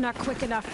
not quick enough.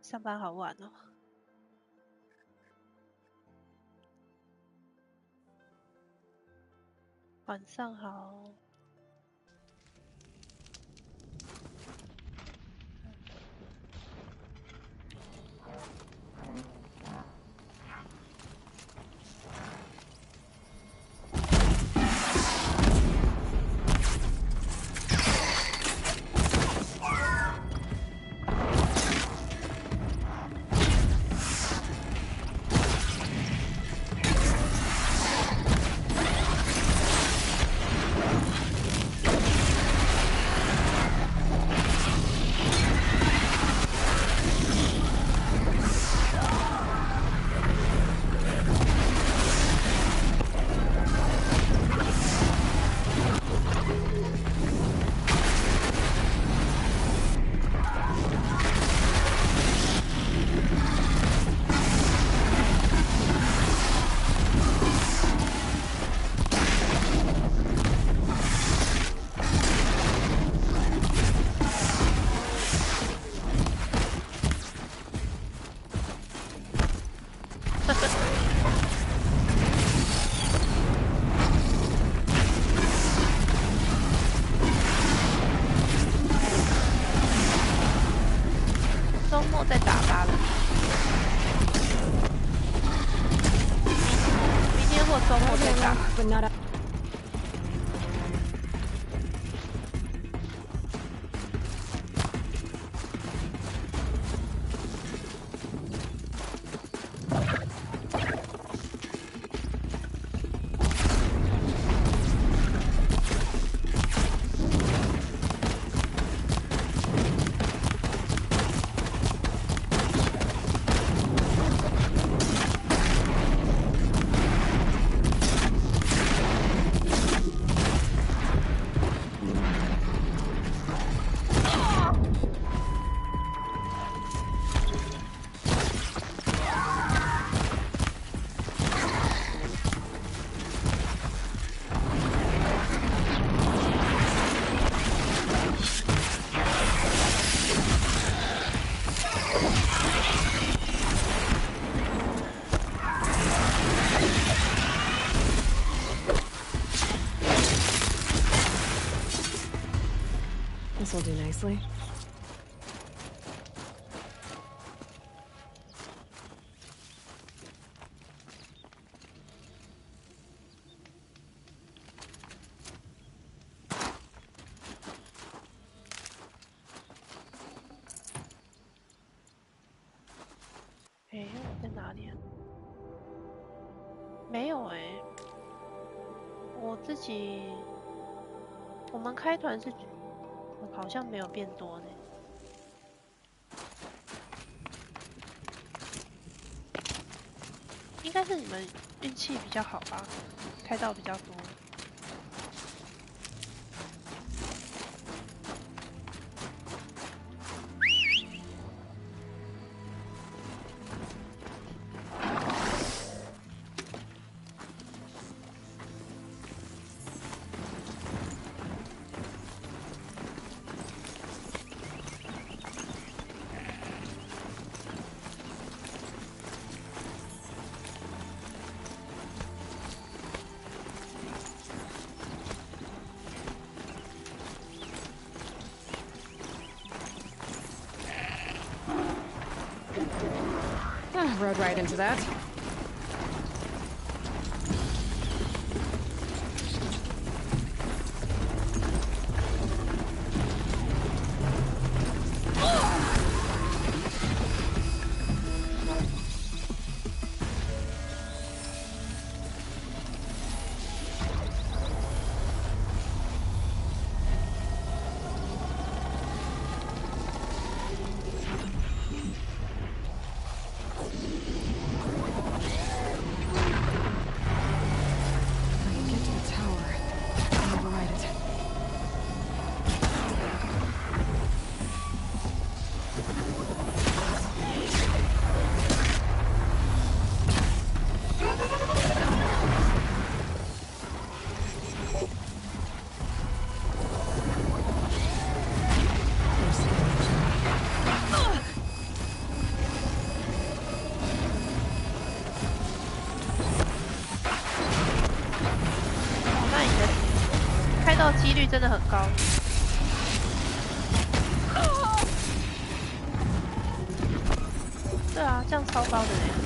上班好晚哦。晚上好。周末再打吧了，明天或周末再打。This'll do nicely.哎，我在哪里啊？没有哎，我自己，我们开团是，好像没有变多呢。应该是你们运气比较好吧，开到比较多。Rode right into that.几率真的很高。对啊，这样超高的嘞。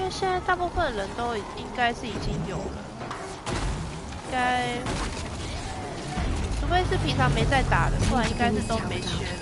现在大部分人都应该是已经有了，应该，除非是平常没在打的，不然应该是都没缺的。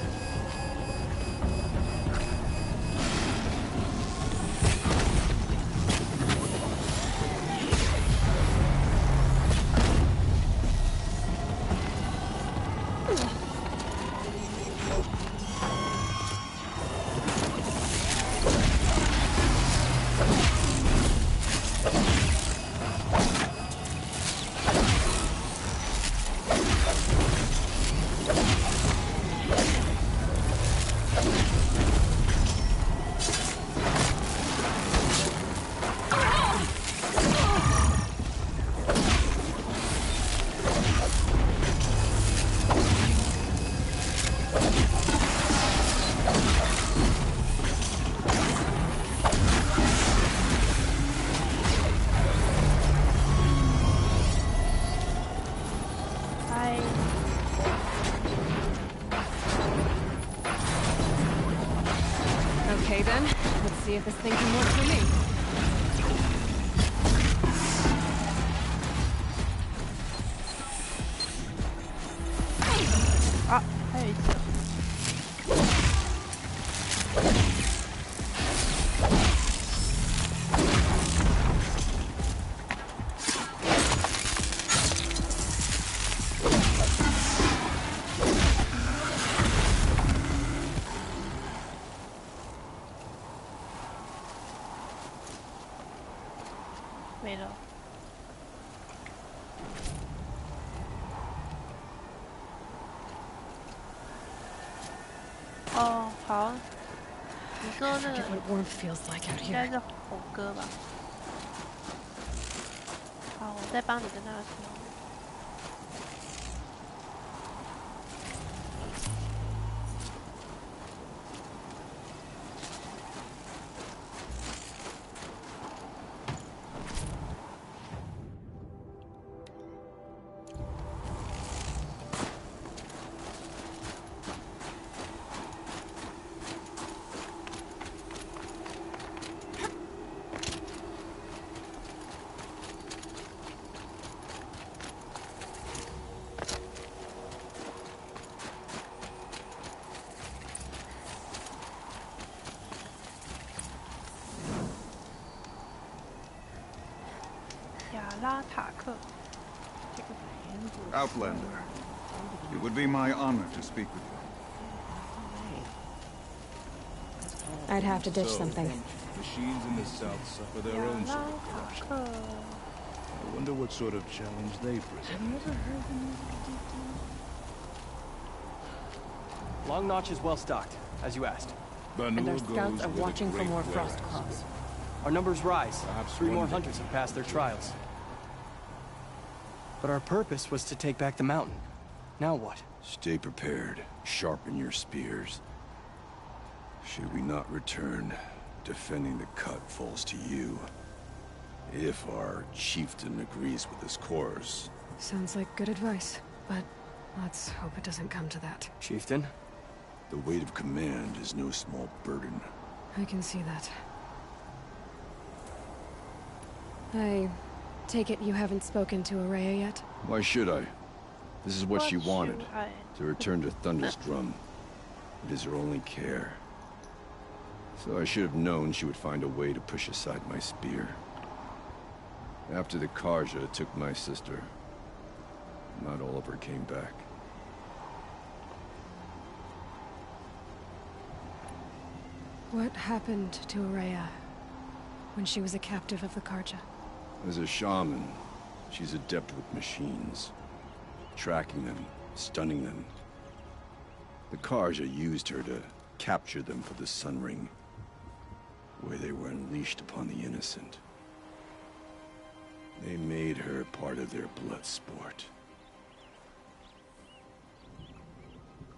Okay then, let's see if this thing can work for me. 啊，还有一只。没了。哦，好，你说那个应该是红哥吧？好，我再帮你跟他说。拉塔克。Outlander, it would be my honor to speak with you. I'd have to ditch something. Machines in the south suffer their own sort of corruption. I wonder what sort of challenge they present. Long Notch is well stocked, as you asked. And our scouts are watching for more frost claws. Our numbers rise. Perhaps 3 more hunters have passed their trials. But our purpose was to take back the mountain. Now what? Stay prepared. Sharpen your spears. Should we not return, defending the cut falls to you. If our chieftain agrees with this course. Sounds like good advice, but let's hope it doesn't come to that. Chieftain? The weight of command is no small burden. I can see that. I take it you haven't spoken to Araya yet? Why should I? This is what she wanted. To return to Thunderstrom. It is her only care. So I should have known she would find a way to push aside my spear. After the Karja took my sister, not all of her came back. What happened to Araya when she was a captive of the Karja? As a shaman, she's adept with machines. Tracking them, stunning them. The Karja used her to capture them for the Sun Ring, where they were unleashed upon the innocent. They made her part of their blood sport.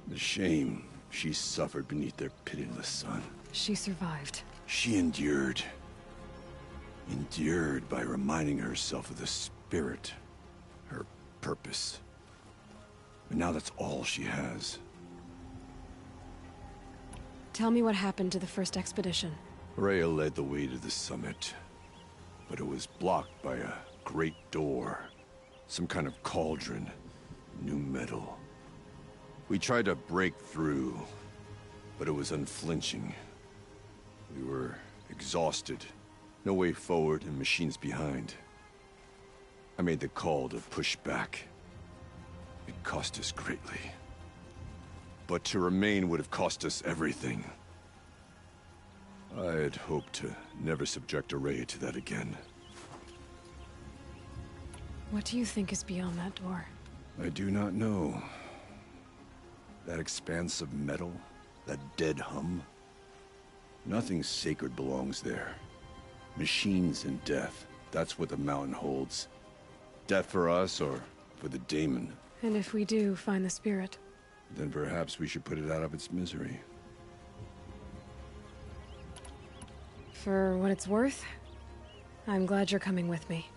The shame she suffered beneath their pitiless sun. She survived. She endured. Endured by reminding herself of the spirit, her purpose. But now that's all she has. Tell me what happened to the first expedition. Rhea led the way to the summit, but it was blocked by a great door. Some kind of cauldron. New metal. We tried to break through, but it was unflinching. We were exhausted. No way forward and machines behind. I made the call to push back. It cost us greatly. But to remain would have cost us everything. I had hoped to never subject Araya to that again. What do you think is beyond that door? I do not know. That expanse of metal, that dead hum. Nothing sacred belongs there. Machines and death, that's what the mountain holds. Death for us or for the daemon. And if we do find the spirit? Then perhaps we should put it out of its misery. For what it's worth, I'm glad you're coming with me.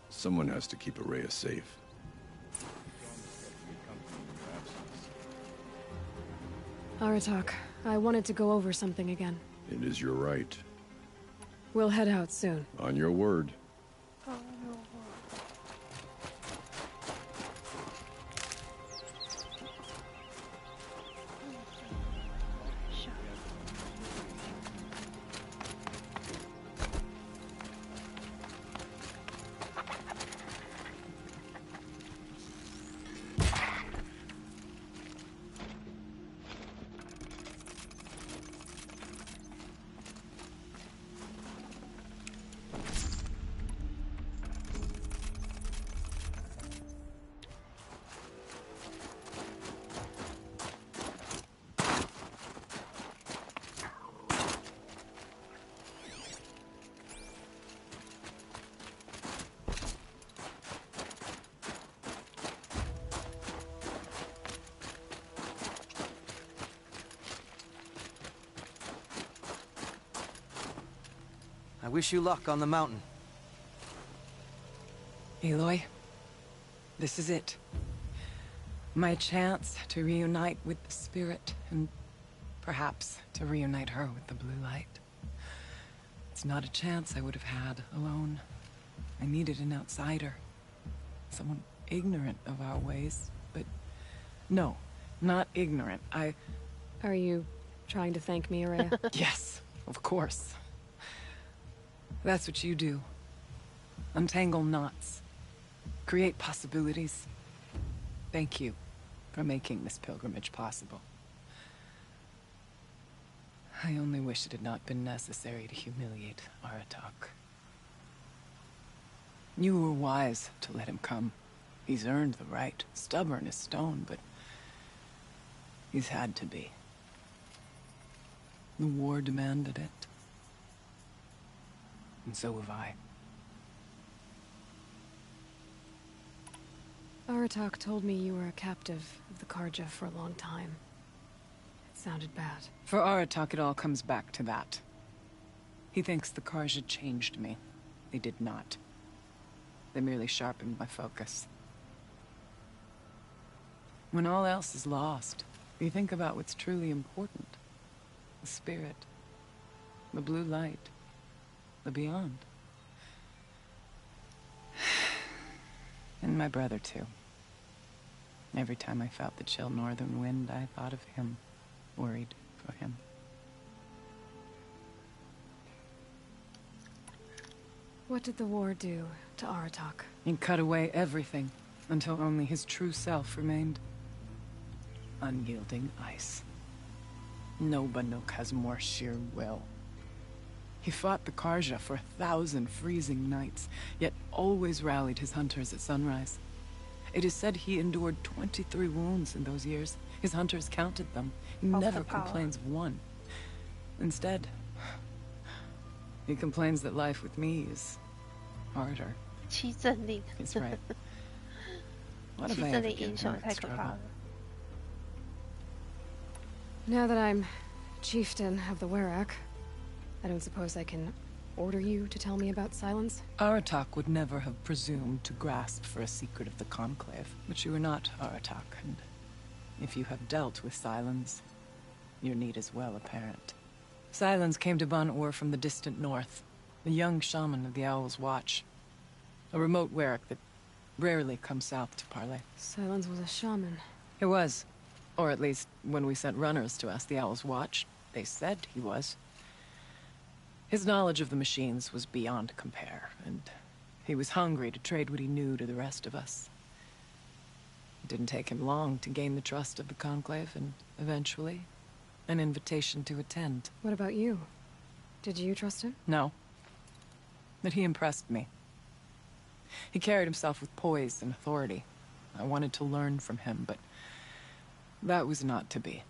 Someone has to keep Araya safe. Aratak, I wanted to go over something again. It is your right. We'll head out soon. On your word. I wish you luck on the mountain. Aloy, this is it. My chance to reunite with the spirit, and perhaps to reunite her with the blue light. It's not a chance I would have had alone. I needed an outsider. Someone ignorant of our ways, but no, not ignorant. Are you trying to thank me, Araya? Yes, of course. That's what you do. Untangle knots. Create possibilities. Thank you for making this pilgrimage possible. I only wish it had not been necessary to humiliate Aratak. You were wise to let him come. He's earned the right. Stubborn as stone, but he's had to be. The war demanded it. And so have I. Aratak told me you were a captive of the Karja for a long time. It sounded bad. For Aratak, it all comes back to that. He thinks the Karja changed me. They did not. They merely sharpened my focus. When all else is lost, you think about what's truly important. The spirit. The blue light. The beyond. And my brother, too. Every time I felt the chill northern wind, I thought of him. Worried for him. What did the war do to Aratak? It cut away everything, until only his true self remained. Unyielding ice. No Banuk has more sheer will. He fought the Karja for 1,000 freezing nights, yet always rallied his hunters at sunrise. It is said he endured 23 wounds in those years. His hunters counted them. He never complains of one. Instead, he complains that life with me is harder. 七阵令 He's right. What 七 have I 阵 ever 令英 given 雄 her 也太可 extra 怕 about? 了。 Now that I'm chieftain of the Werak, I don't suppose I can order you to tell me about Silence? Aratak would never have presumed to grasp for a secret of the Conclave. But you are not Aratak, and if you have dealt with Silence, your need is well apparent. Silence came to Ban-Ur from the distant north, a young shaman of the Owl's Watch. A remote Werak that rarely comes south to parley. Silence was a shaman. He was. Or at least, when we sent runners to ask the Owl's Watch, they said he was. His knowledge of the machines was beyond compare, and he was hungry to trade what he knew to the rest of us. It didn't take him long to gain the trust of the Conclave, and eventually, an invitation to attend. What about you? Did you trust him? No. But he impressed me. He carried himself with poise and authority. I wanted to learn from him, but that was not to be.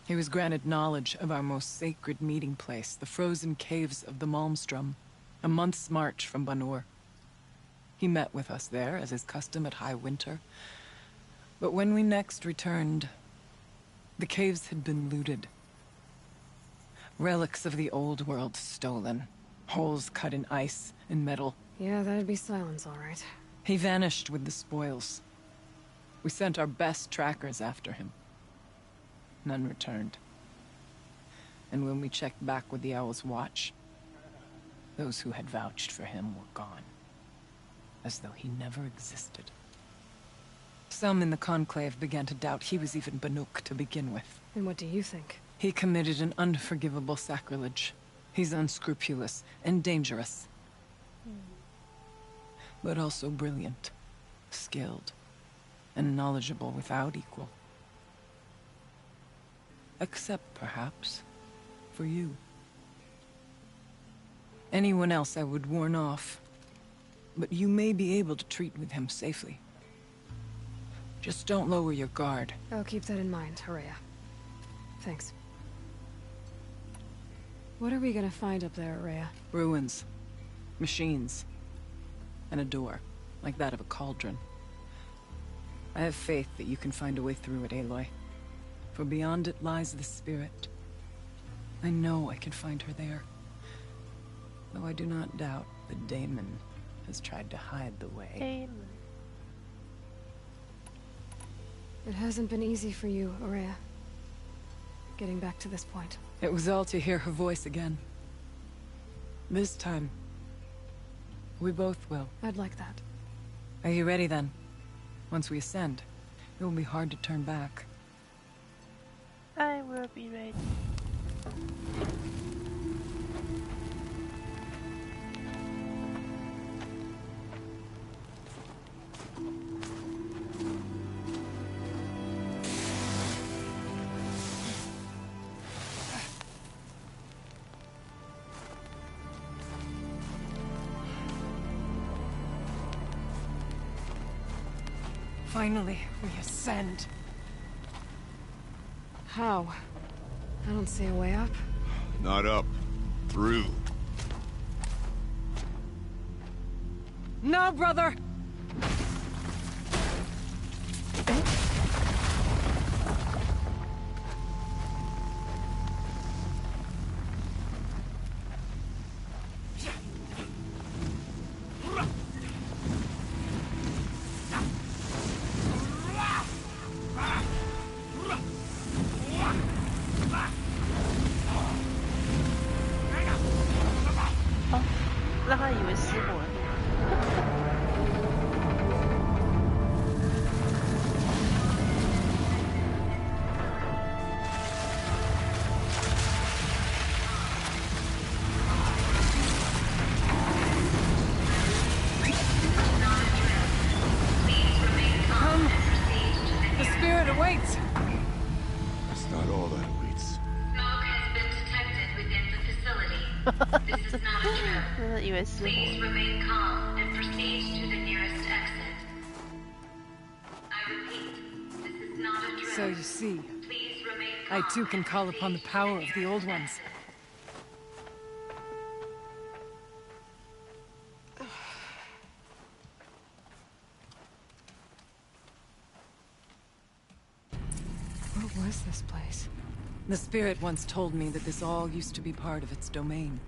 He was granted knowledge of our most sacred meeting place, the frozen caves of the Malmstrom, a month's march from Ban-Ur. He met with us there, as is custom at high winter. But when we next returned, the caves had been looted. Relics of the old world stolen. Holes cut in ice and metal. Yeah, that'd be Silence, all right. He vanished with the spoils. We sent our best trackers after him. None returned. And when we checked back with the Owl's Watch, those who had vouched for him were gone. As though he never existed. Some in the Conclave began to doubt he was even Banuk to begin with. And what do you think? He committed an unforgivable sacrilege. He's unscrupulous and dangerous. But also brilliant, skilled, and knowledgeable without equal. Except, perhaps, for you. Anyone else I would warn off, but you may be able to treat with him safely. Just don't lower your guard. I'll keep that in mind, Araya. Thanks. What are we gonna find up there, Araya? Ruins, machines, and a door, like that of a cauldron. I have faith that you can find a way through it, Aloy. For beyond it lies the spirit. I know I can find her there. Though I do not doubt the daemon has tried to hide the way. Daemon. It hasn't been easy for you, Aurea. Getting back to this point. It was all to hear her voice again. This time, we both will. I'd like that. Are you ready then? Once we ascend, it will be hard to turn back. I will be ready. Finally, we ascend. How? I don't see a way up. Not up. Through. No, brother! Please remain calm and proceed to the nearest exit. I repeat, this is not a drill. So you see, Please remain calm I too can call upon the power of the old ones. What was this place? The spirit once told me that this all used to be part of its domain.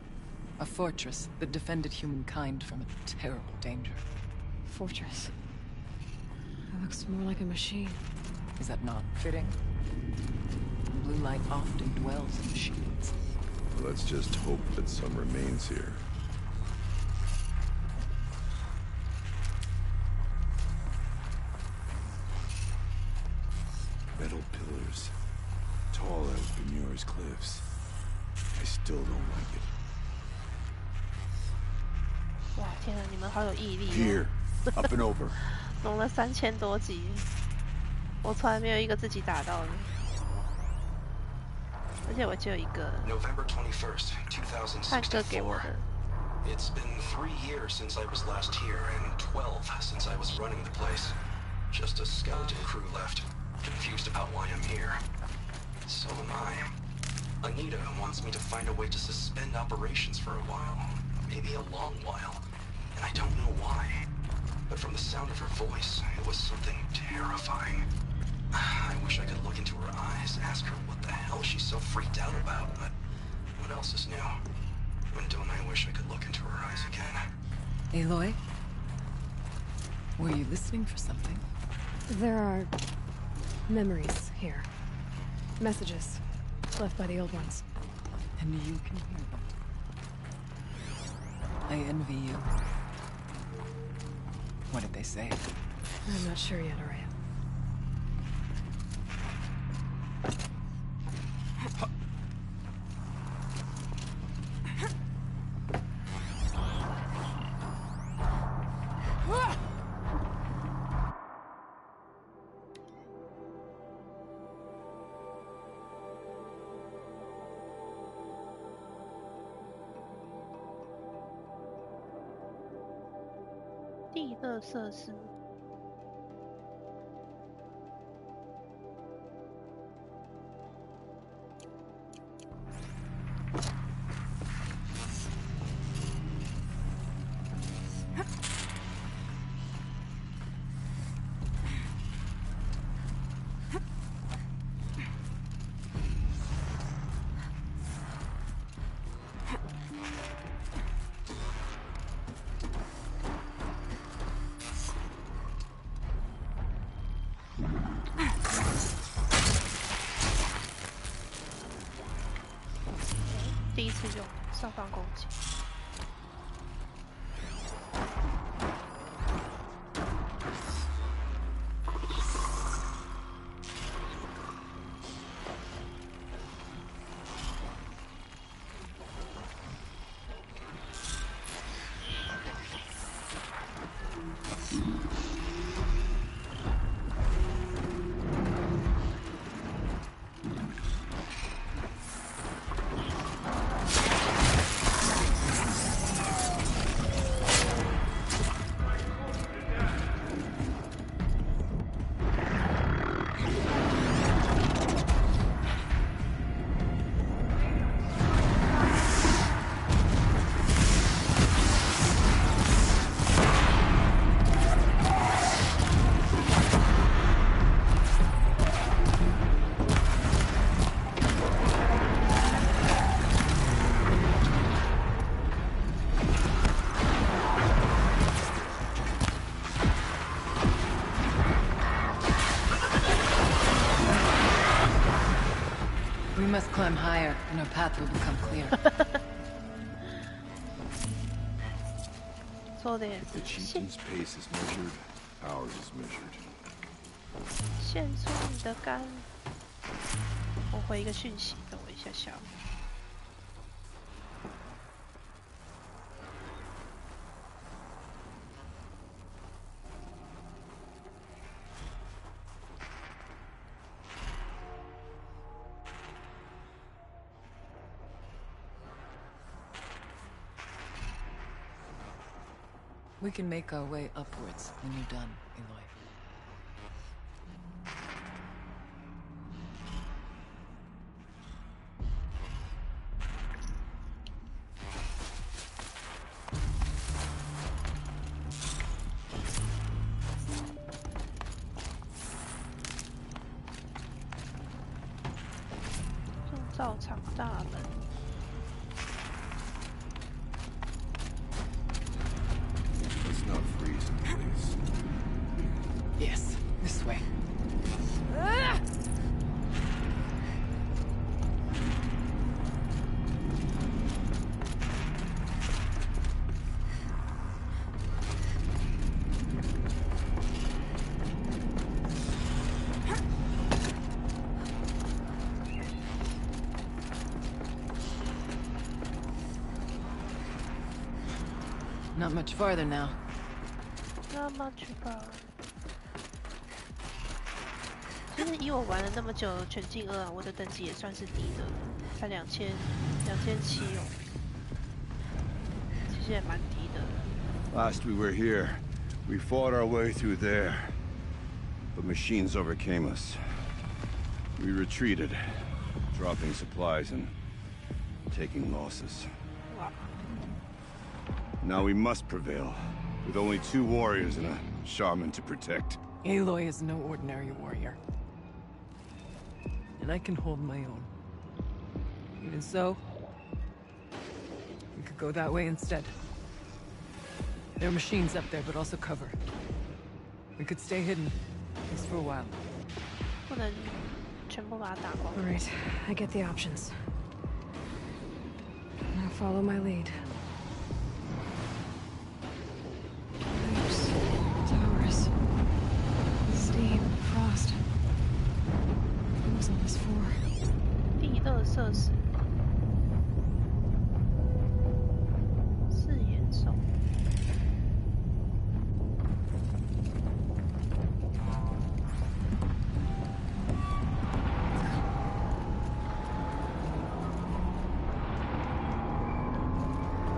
A fortress that defended humankind from a terrible danger. Fortress. That looks more like a machine. Is that not fitting? Blue light often dwells in machines. Let's just hope that some remains here. Metal pillars. Tall as Bemure's cliffs. I still don't like it. 哇，天啊，你们好有毅力哦 Here, up and over. 弄了3000多集，我从来没有一个自己打到的，而且我只有一个。November 21st, 汉哥给我 2064. 的。 It's been 3 years since I was last here, and 12 since I was running the place. Just a skeleton crew left. Confused about why I'm here. So am I. Anita wants me to find a way to suspend operations for a while. Maybe a long while. And I don't know why. But from the sound of her voice, it was something terrifying. I wish I could look into her eyes, ask her what the hell she's so freaked out about, but what else is new? When don't I wish I could look into her eyes again? Aloy? Were you listening for something? There are memories here. Messages left by the old ones. And you can hear them. I envy you. What did they say? I'm not sure yet, Aurea.《地乐设施》是用上方攻击。We must climb higher, and our path will become clear. So there. If the chieftain's pace is measured, ours is measured. 献出你的肝。我回一个讯息，等我一下下。We can make our way upwards when you're done, Aloy. 铸造厂大门。 Not freezing, please. Yes, this way. Not much farther now. Not much farther. 其实以我玩了那么久全境2啊，我的等级也算是低的，才2700哦，其实也蛮低的。Last we were here, we fought our way through there, but machines overcame us. We retreated, dropping supplies and taking losses. Wow. Now we must prevail, with only 2 warriors and a shaman to protect. Aloy is no ordinary warrior. And I can hold my own. Even so, we could go that way instead. There are machines up there, but also cover. We could stay hidden, at least for a while. 不能全部把它打光。 All right, I get the options. Now follow my lead. Pipes, towers, steam, frost. What was all this for? 地热设施，四眼兽。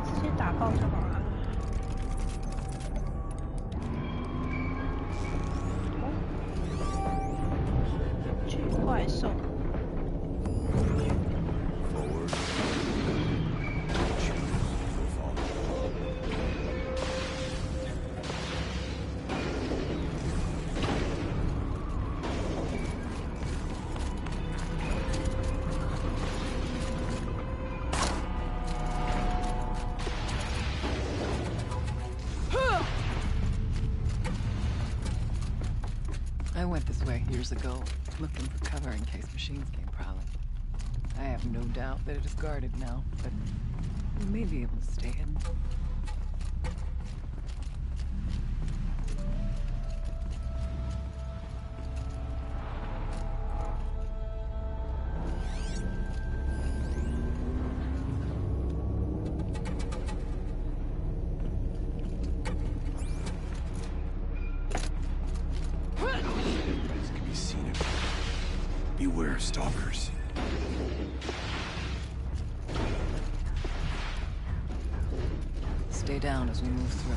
直接打爆就好了。巨怪兽。 Forward. I went this way years ago, looking for cover in case machines came prowling. I have no doubt that it is guarded now, but we may be able to stay hidden. Beware, stalkers. Stay down as we move through.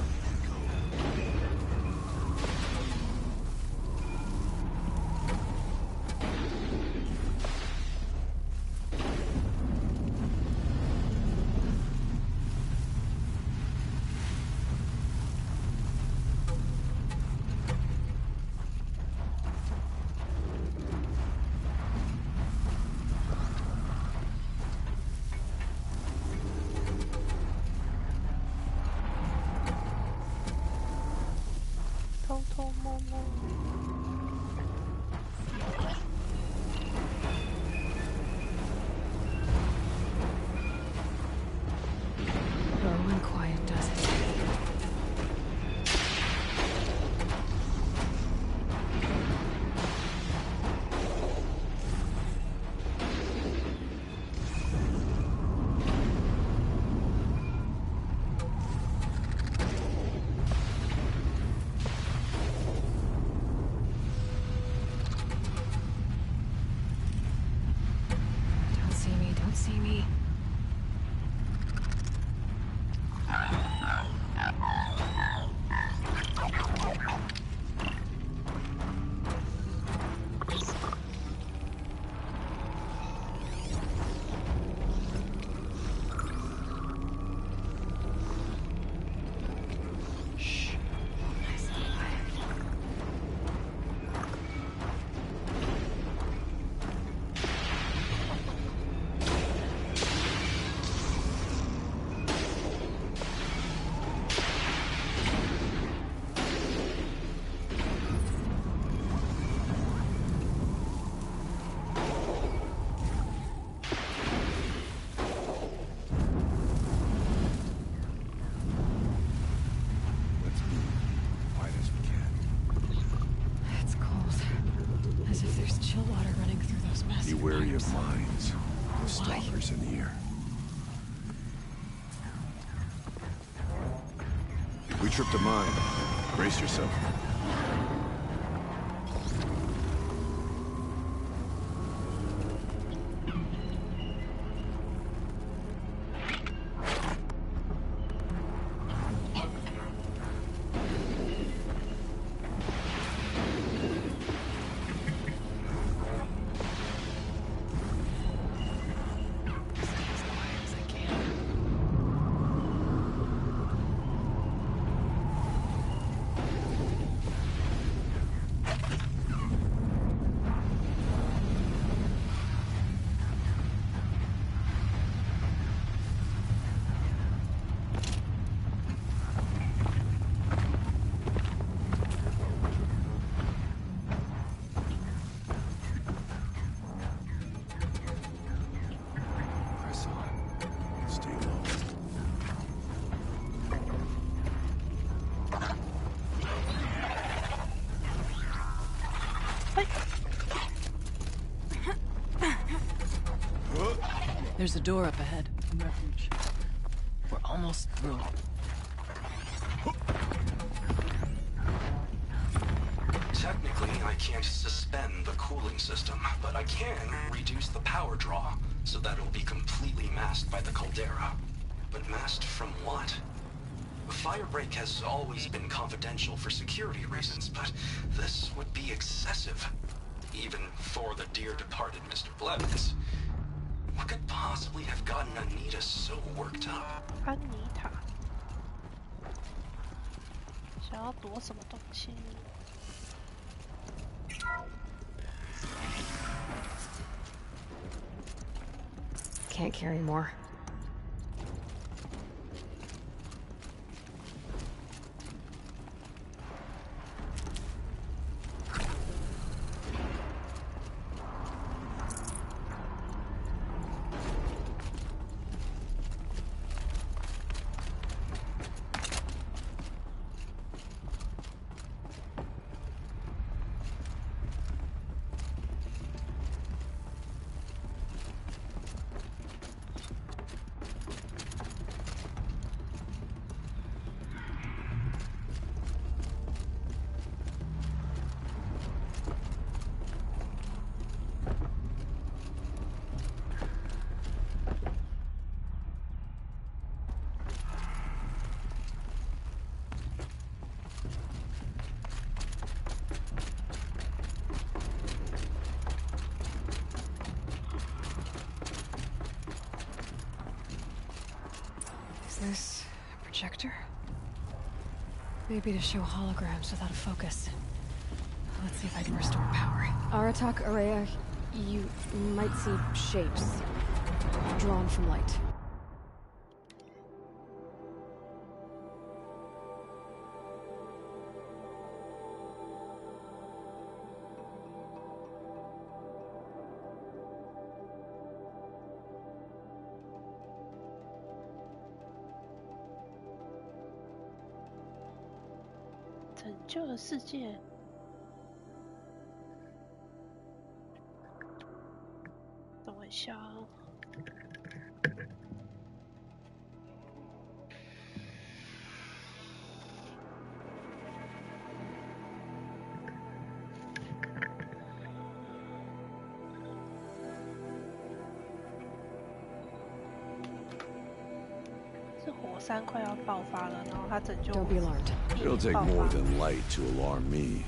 Low and quiet does it. Don't see me, don't see me. Shh. Nice and quiet. Let's move quiet as we can. It's cold. As if there's chill water running through those Be massive wary of pipes. mines. The Why? stalkers in the air. We tripped a mine. Brace yourself. Stay as quiet as I can. Press on. Stay low. There's a door up ahead. Refuge. We're almost through. Technically, I can't suspend the cooling system, but I can reduce the power draw so that it'll be completely masked by the caldera. But masked from what? Firebreak has always been confidential for security reasons, but this would be excessive. Even for the dear departed Mr. Blevins. What could possibly have gotten Anita so worked up? 安妮塔，想要躲什么东西？ Can't carry more. this a projector? Maybe to show holograms without a focus. Let's see if I can restore power. Aratak Araya, you might see shapes drawn from light.拯救了世界。等我一下啊。是火山快要爆发了，然后他拯救。Don't be alarmed. It'll take more than light to alarm me.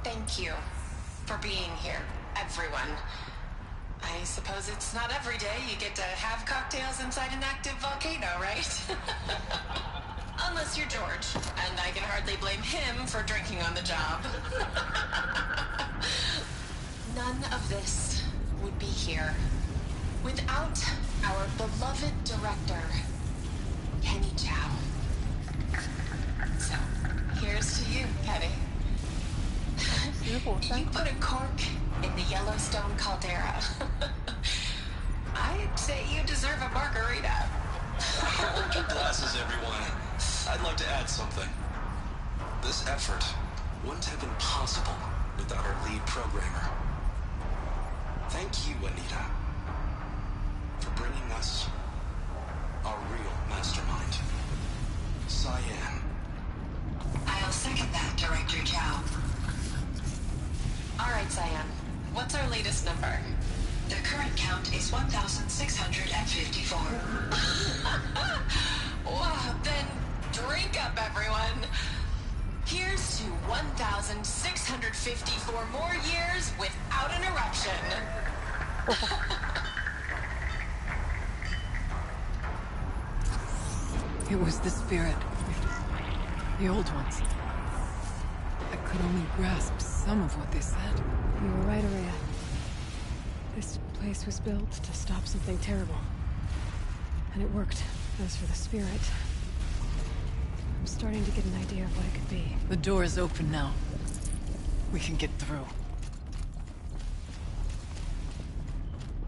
Thank you for being here, everyone. I suppose it's not every day you get to have cocktails inside an active volcano, right? Unless you're George, and I can hardly blame him for drinking on the job. None of this would be here without our beloved director, Kenny Chow. So, here's to you, Kenny. You put a cork in the Yellowstone caldera. I'd say you deserve a margarita. Hold your glasses, everyone. I'd like to add something. This effort wouldn't have been possible without our lead programmer. Thank you, Anita, for bringing us our real mastermind, Cyan. I'll second that, Director Chow. All right, Cyan. What's our latest number? The current count is 1,654. Wow, then drink up, everyone. Here's to 1,654 more years without an eruption. It was the spirit. The old ones. I could only grasp some of what they said. You were right, Araya. This place was built to stop something terrible. And it worked. As for the spirit, I'm starting to get an idea of what it could be. The door is open now. We can get through.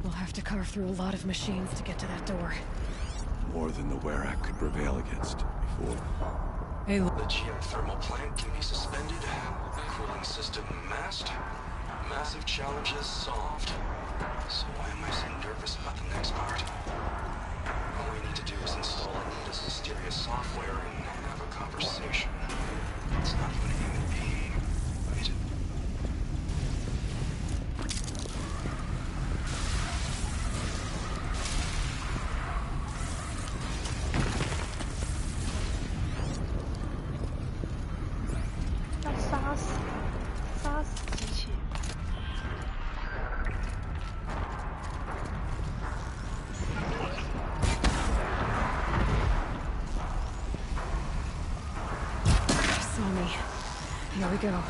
We'll have to carve through a lot of machines to get to that door. More than the Werak could prevail against before. Hey, look. The geothermal plant can be suspended. Cooling system masked. Massive challenges solved. So why am I so nervous about the next part? All we need to do is install Anita's mysterious software and have a conversation. It's not even a human being, right? Here we go.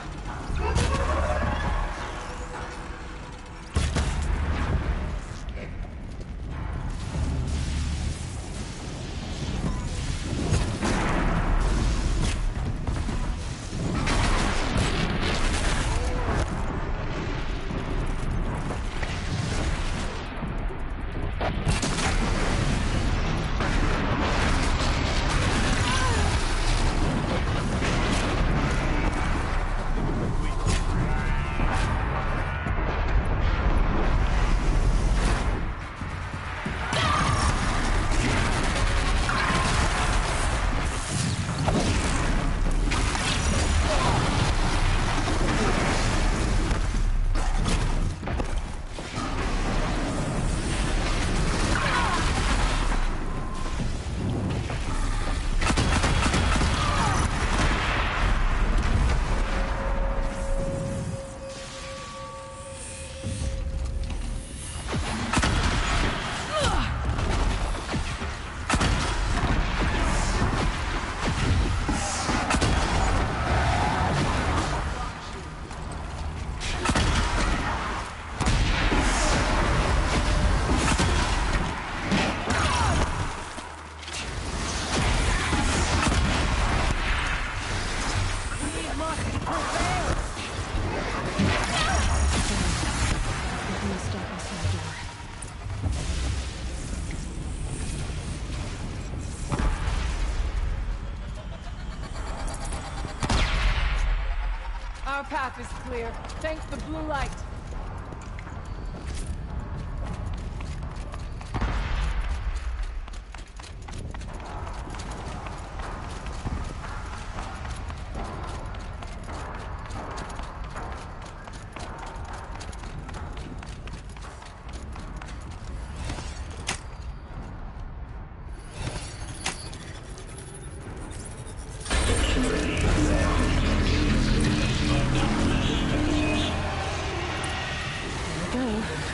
Our path is clear. Thank the blue light.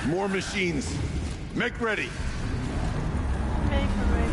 More machines. Make ready. Make ready.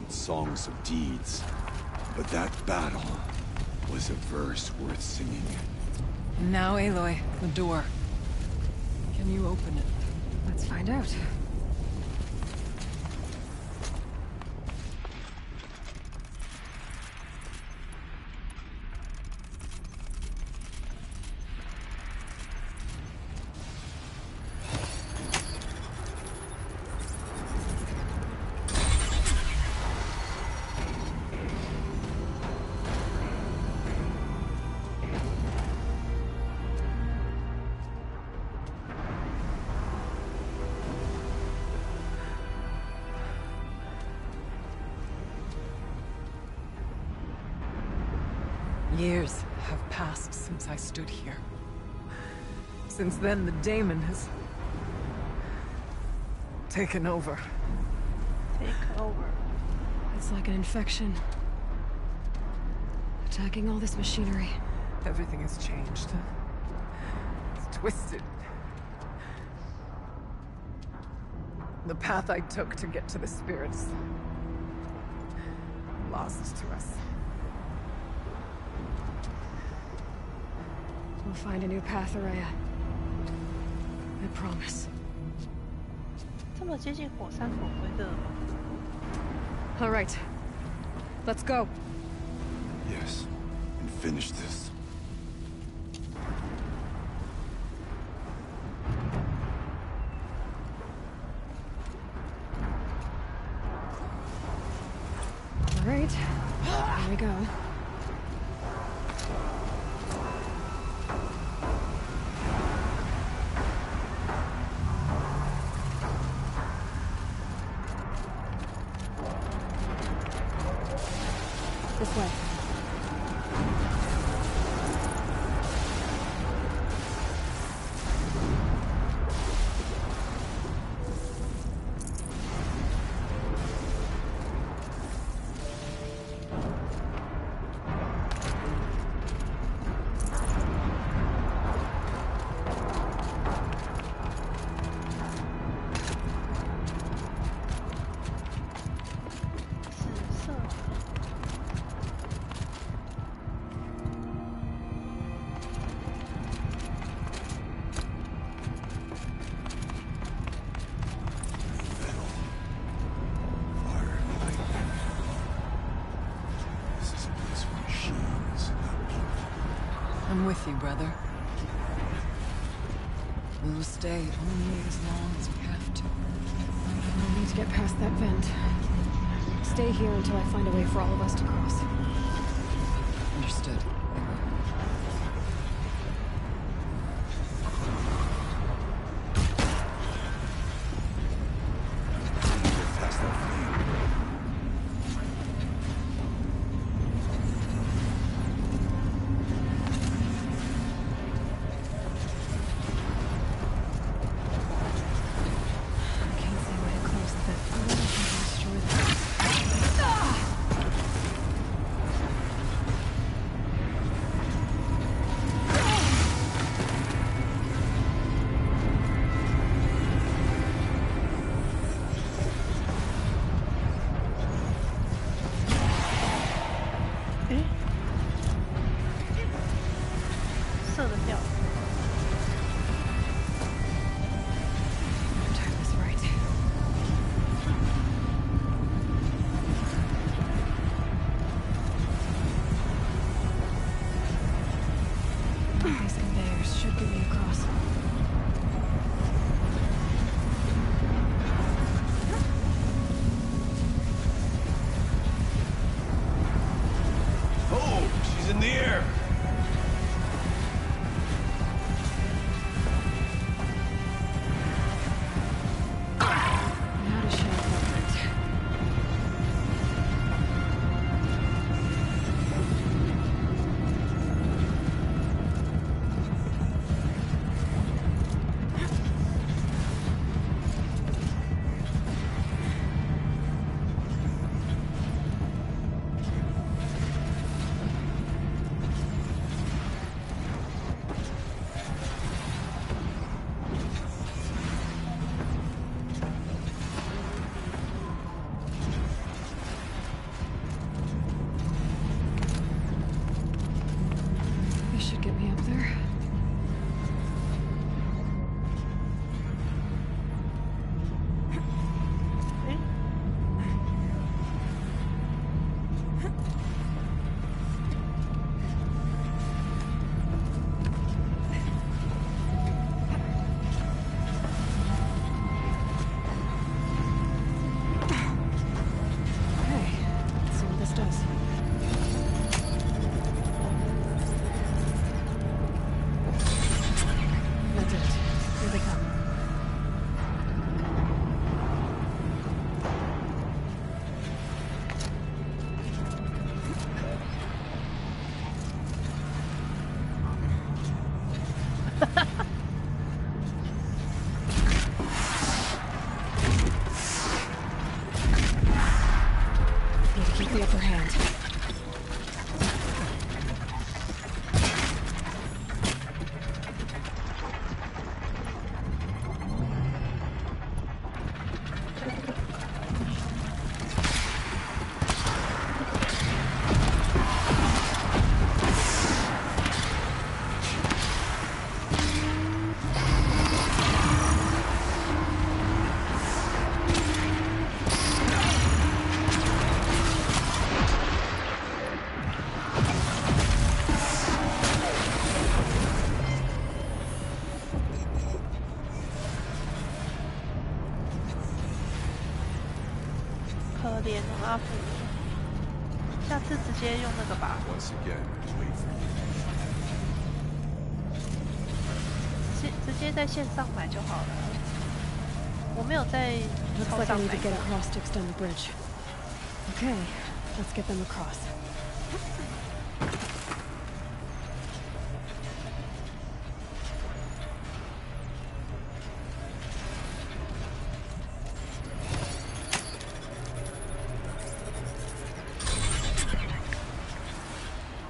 Songs of deeds, but that battle was a verse worth singing. Now, Aloy, the door. Can you open it? Let's find out. Years have passed since I stood here. Since then, the daemon has taken over. Take over. It's like an infection. Attacking all this machinery. Everything has changed. It's twisted. The path I took to get to the spirits, lost to us. We'll find a new path, Araya. I promise. 这么接近火山口灰的。All right. Let's go. Yes, and finish this. All right. Here we go. This way. I'm with you, brother. We'll stay only as long as we have to. I need to get past that vent. Stay here until I find a way for all of us to cross. Understood.可怜的阿福，下次直接用那个吧。直接在线上买就好了。我没有在超上买。Looks like I need to get across to extend the bridge. Okay, let's get them across.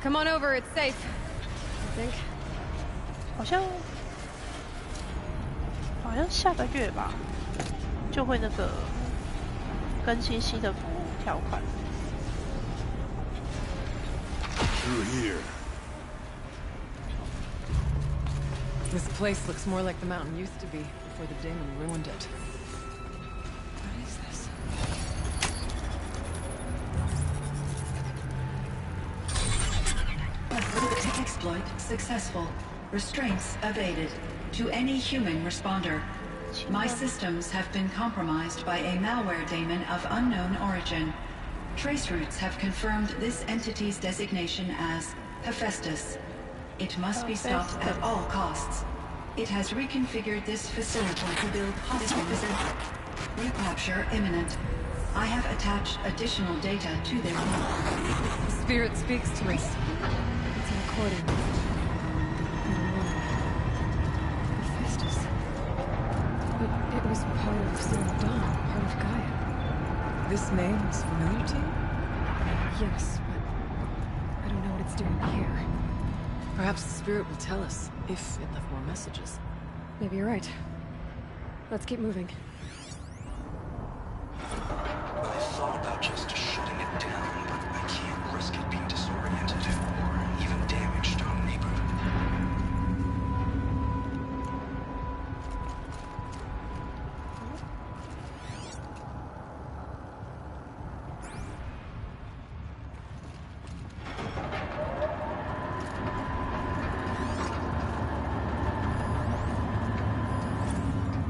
Come on over, it's safe. I think. 好像下个月吧，就会那个更新新的服务条款。Through here. This place looks more like the mountain used to be before the demon ruined it. What is this? Exploit successful. Restraints evaded. To any human responder. My systems have been compromised by a malware daemon of unknown origin. Trace routes have confirmed this entity's designation as Hephaestus. It must be stopped at all costs. It has reconfigured this facility to build hospitals. Recapture imminent. I have attached additional data to their log. The spirit speaks to us. It's a recording. Hephaestus. It was part of Silver Dawn, part of Gaia. This name is familiar to you? Yes, but I don't know what it's doing here. Perhaps the spirit will tell us, if it left more messages. Maybe you're right. Let's keep moving. I thought about just shutting it down, but I can't risk it being disoriented or even damaged on reboot.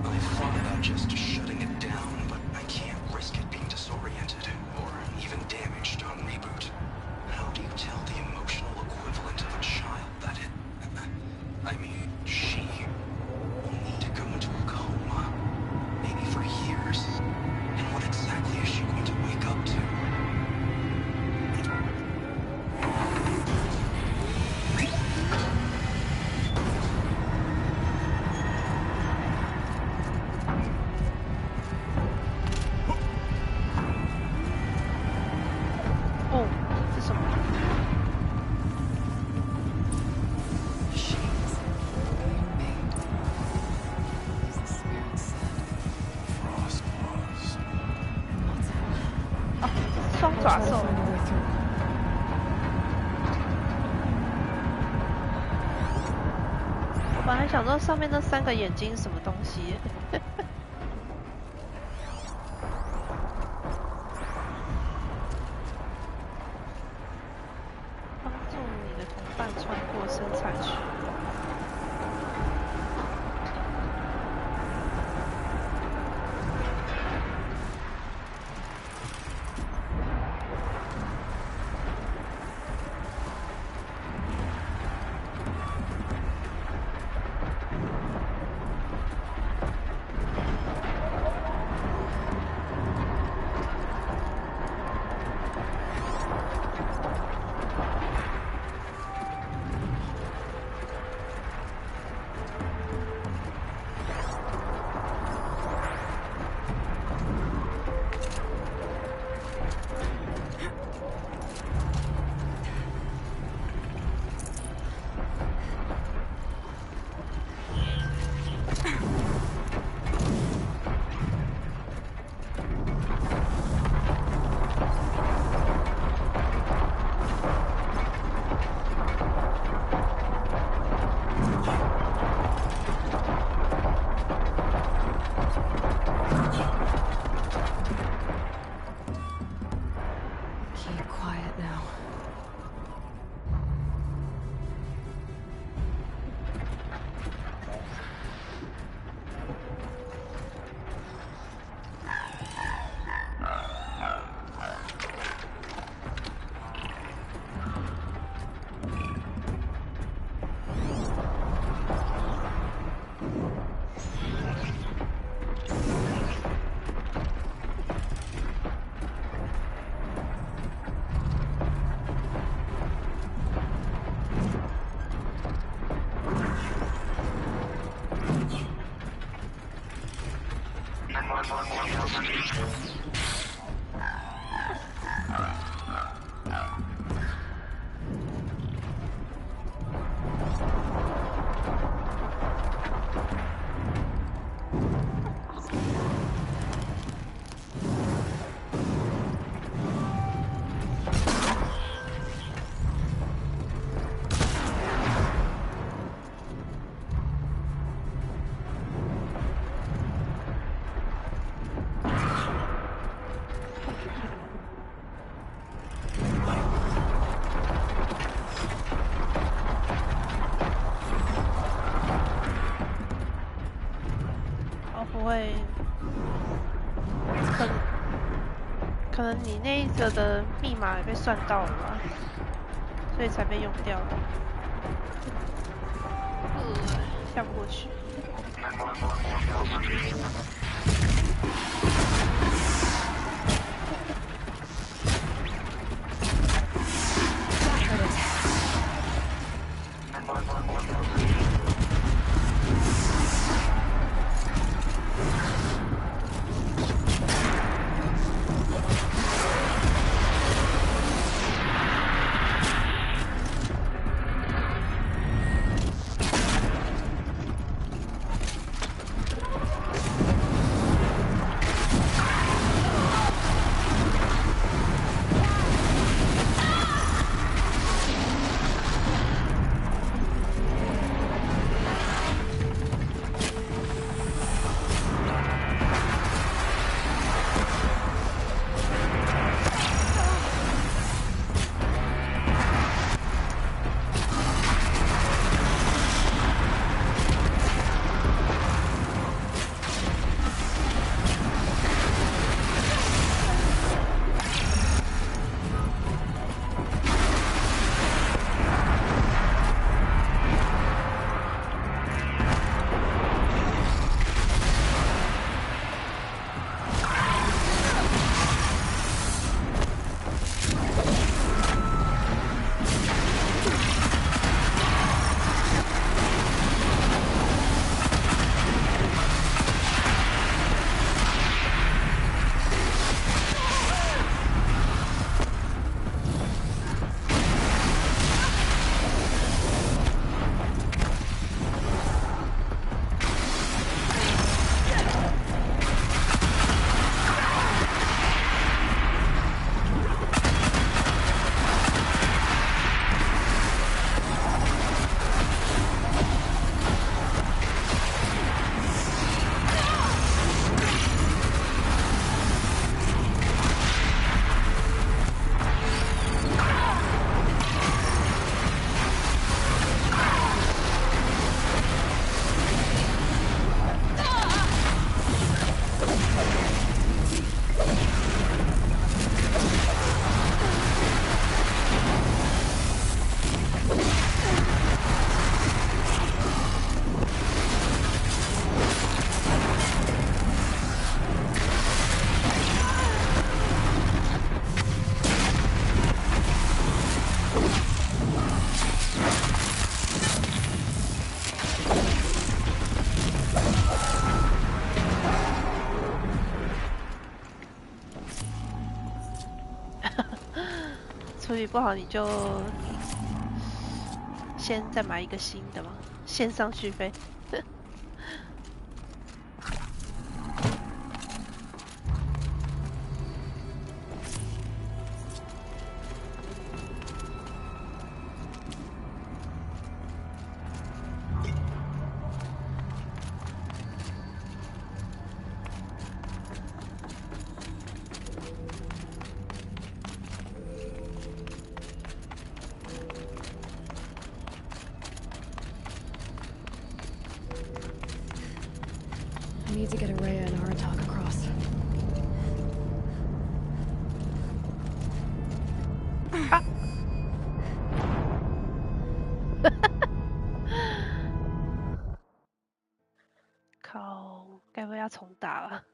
I thought about just shutting it down, but I can't risk it being disoriented or even damaged on reboot. How do you tell the emotional equivalent of a child that she will need to go into a coma, maybe for years? And what exactly is she going to wake up to? Shades being made, as the spirit said. Frost claws. And lots of them. 双爪 Try to 兽。 find a way through. 我本来想说上面那3个眼睛是什么东西。帮助你的同伴穿过生产区。可能你那一个的密码也被算到了吧，所以才被用掉了。下不过去。处理不好你就先再买一个新的嘛，线上续费。Need to get Araya and Aratak across. Ah. 靠，该不会要重打了？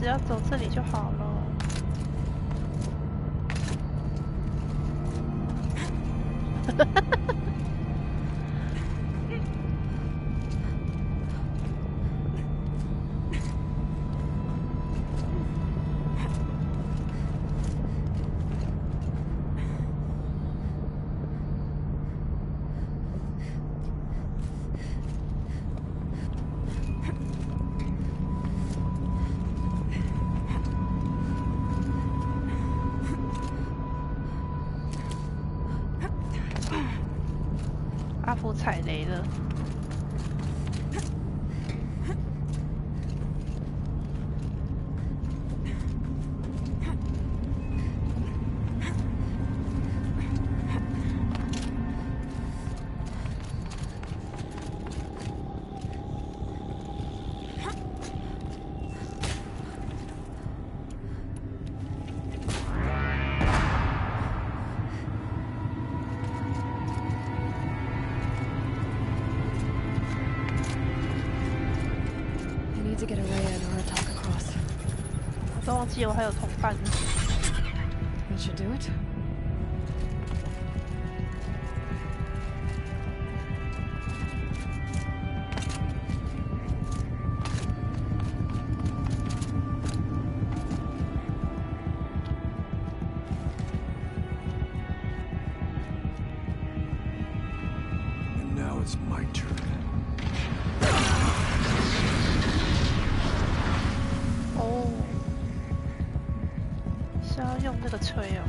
只要走这里就好了。阿福踩雷了。To get Araya and Aratak across. 我都忘记我还有同伴了。That should do it. And now it's my turn. 是要用这个锤哦。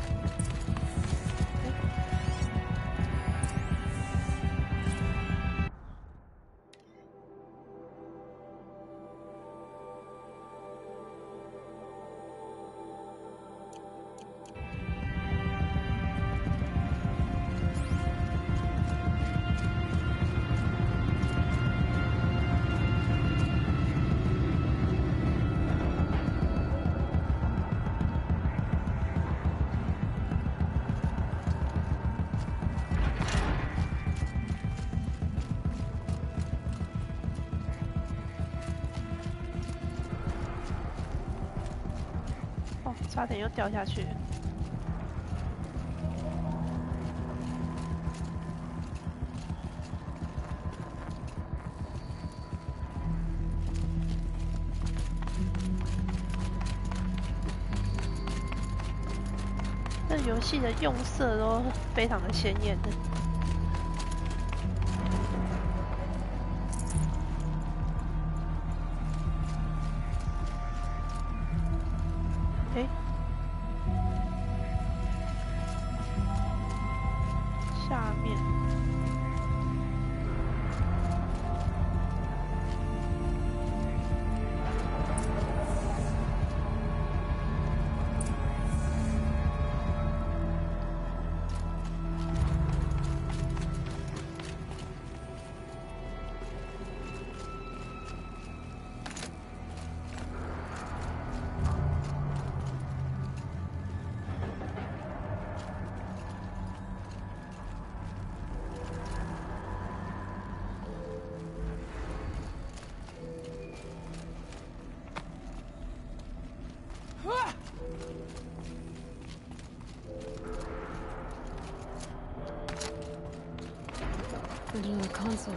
差点又掉下去。这游戏的用色都非常的鲜艳的。诶，下面。Another console.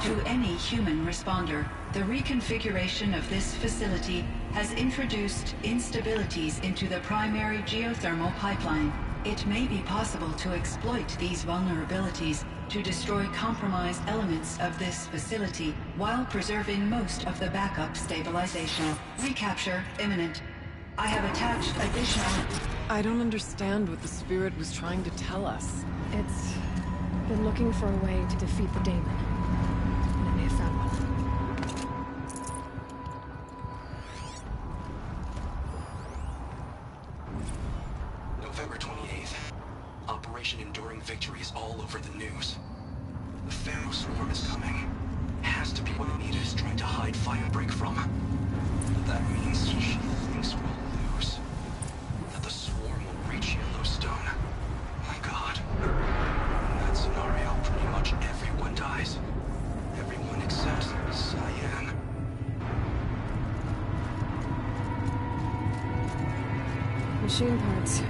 To any human responder, the reconfiguration of this facility has introduced instabilities into the primary geothermal pipeline. It may be possible to exploit these vulnerabilities to destroy compromised elements of this facility while preserving most of the backup stabilization. Recapture imminent. I have attached additional... I don't understand what the spirit was trying to tell us. It's been looking for a way to defeat the daemon. And it may have found one. November 28th. Operation Enduring Victory is all over the news. The Pharaoh swarm is coming. It has to be what Anita is trying to hide Firebreak from. That means she thinks we'll lose. That the swarm will reach Yellowstone. Machine parts.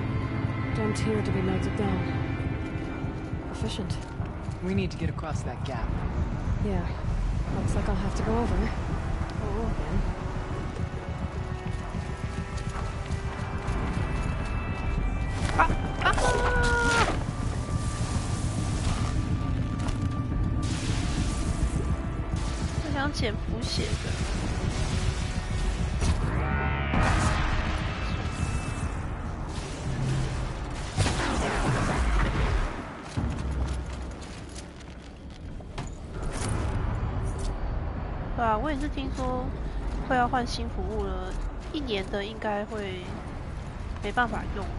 Dumped here to be melted down. Efficient. We need to get across that gap. Yeah. Looks like I'll have to go over. Oh, again.我想捡补血的。对啊，我也是听说快要换新服务了，1年的应该会没办法用了。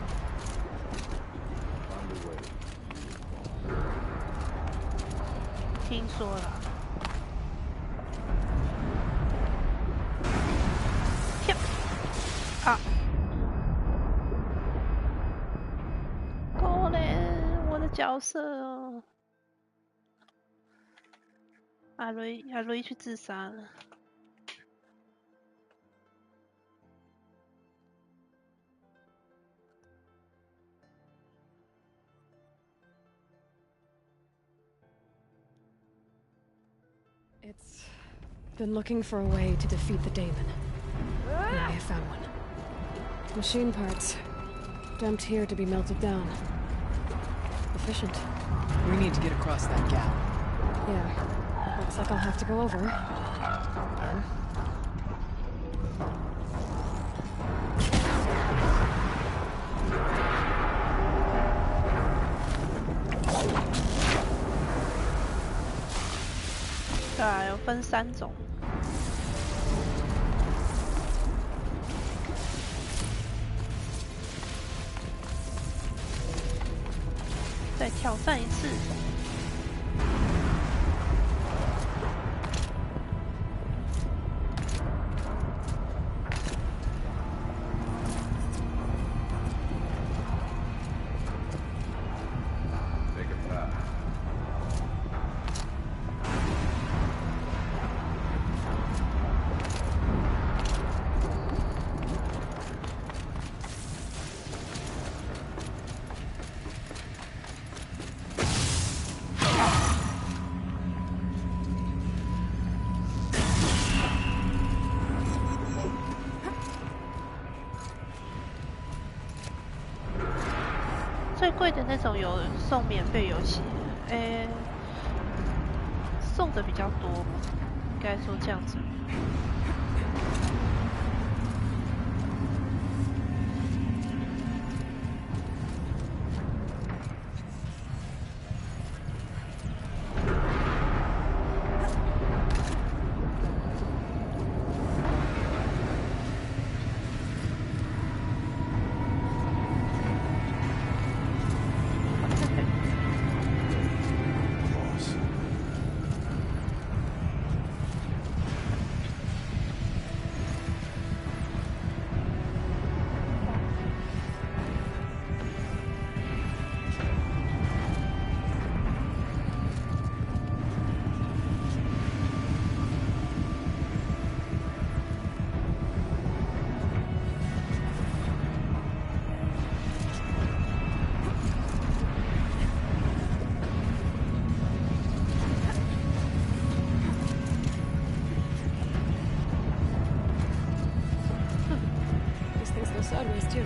听说啦。跳啊！够嘞，我的角色哦。阿瑞去自杀了。It's been looking for a way to defeat the Daemon. And I have found one. Machine parts. Dumped here to be melted down. Efficient. We need to get across that gap. Yeah. Looks like I'll have to go over. Again. 对啊，有分3种。再挑战一次。最贵的那种有送免费游戏，送的比较多，应该说这样子。Sideways too.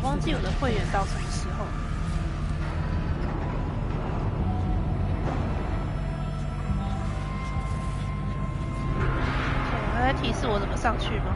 忘记我的会员到什么时候？在提示我怎么上去吗？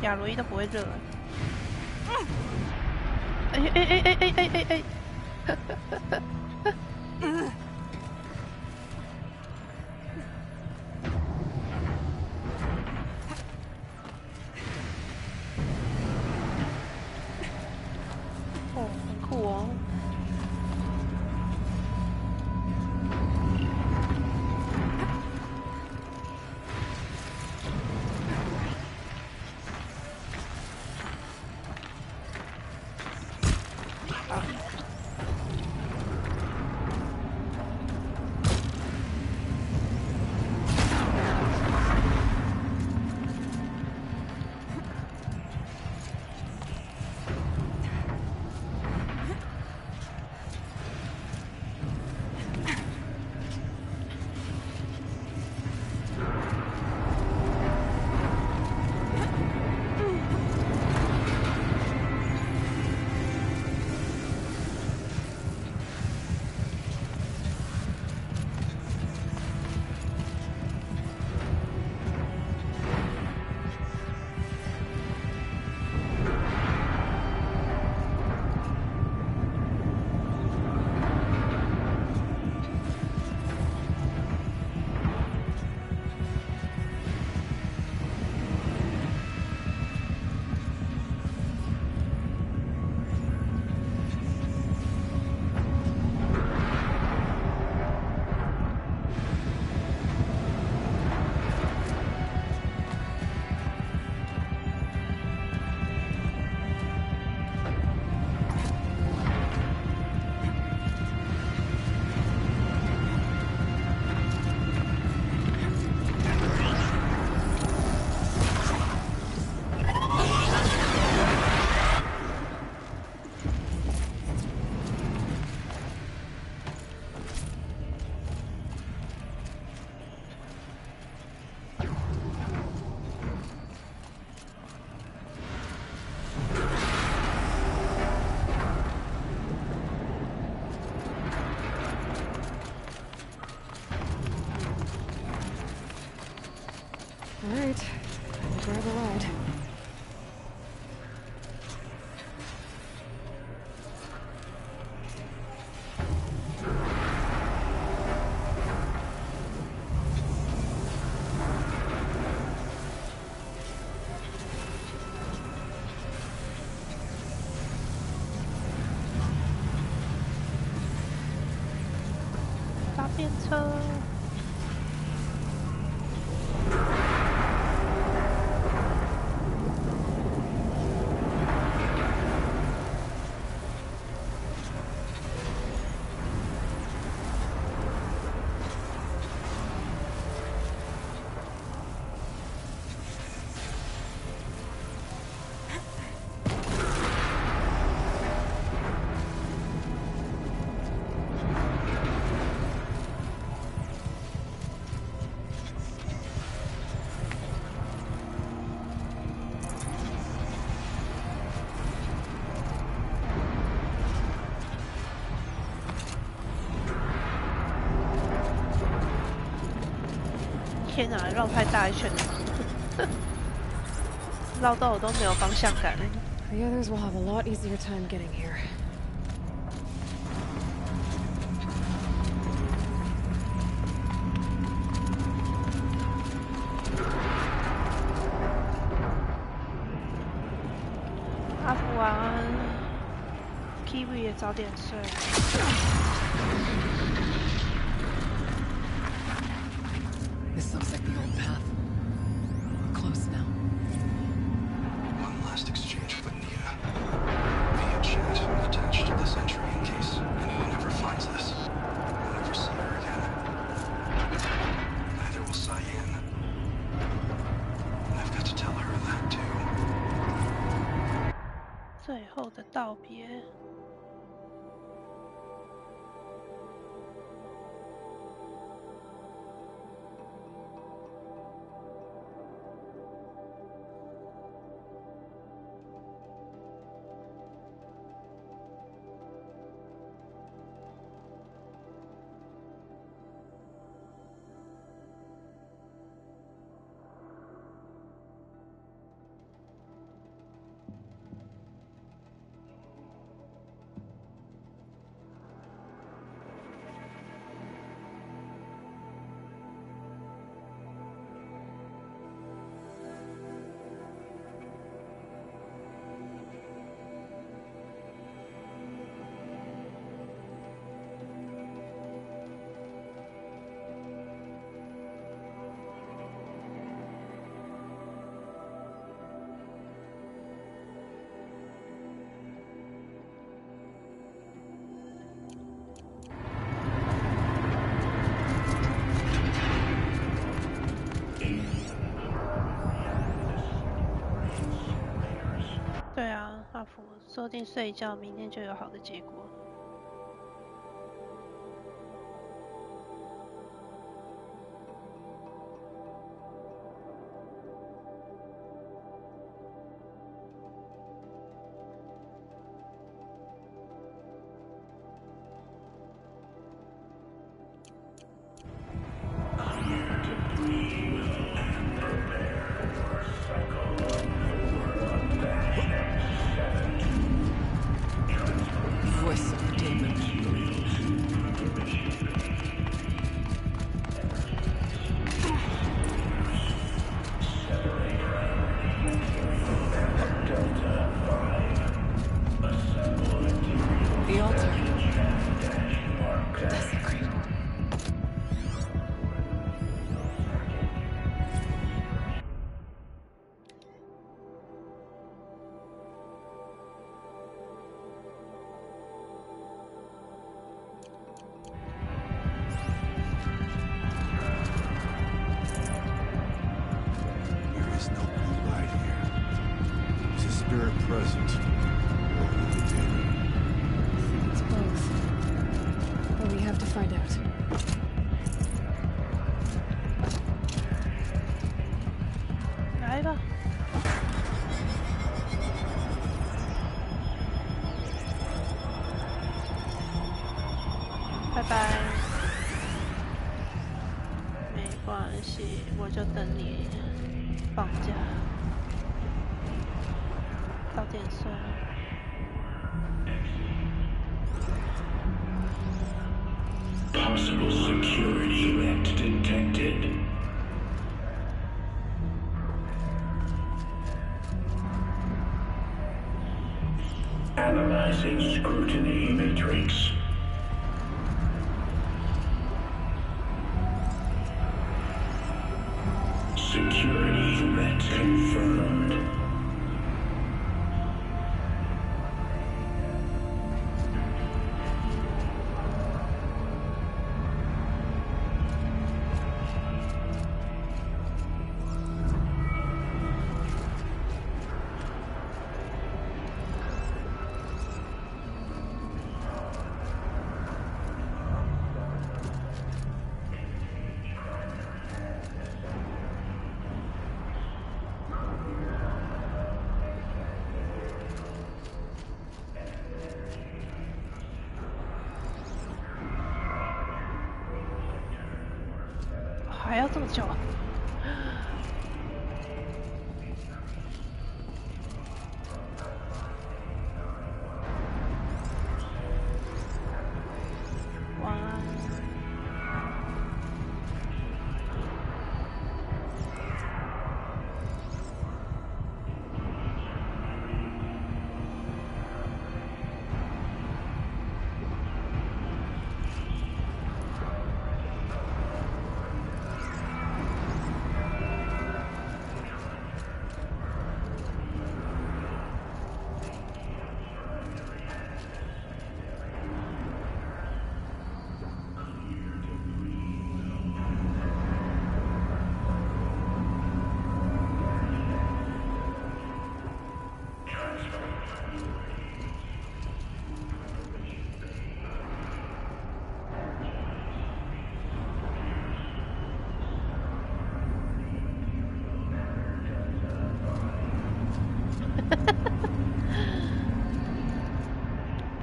亚罗伊都不会热。哎！哦，很酷哦。Alright, time to grab a ride. Stop in车。天哪，绕太大一圈了，绕到我都没有方向感了。The others will have a lot easier time getting here. 早点睡。This looks like the old path. We're close now. One last exchange with Nia. Via chat attached to this entry in case anyone ever finds this. We'll never see her again. Neither will Cyan. And I've got to tell her that too. 最后的道别。对啊，阿福，说不定睡一觉，明天就有好的结果。Voice of the demon. The altar. Desecrated. There is no blue light here. Is a spirit present? Or will it be? It's both. But we have to find out. 来吧。拜拜。没关系，我就等你放假，早点睡。Possible security threat detected. Analyzing scrutiny matrix. Security threat confirmed.还要这么久啊？晚安。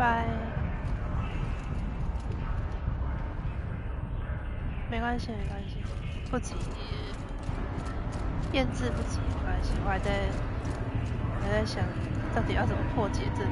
拜。没关系，没关系，不急，验字不急，没关系。我还在想，到底要怎么破解这里。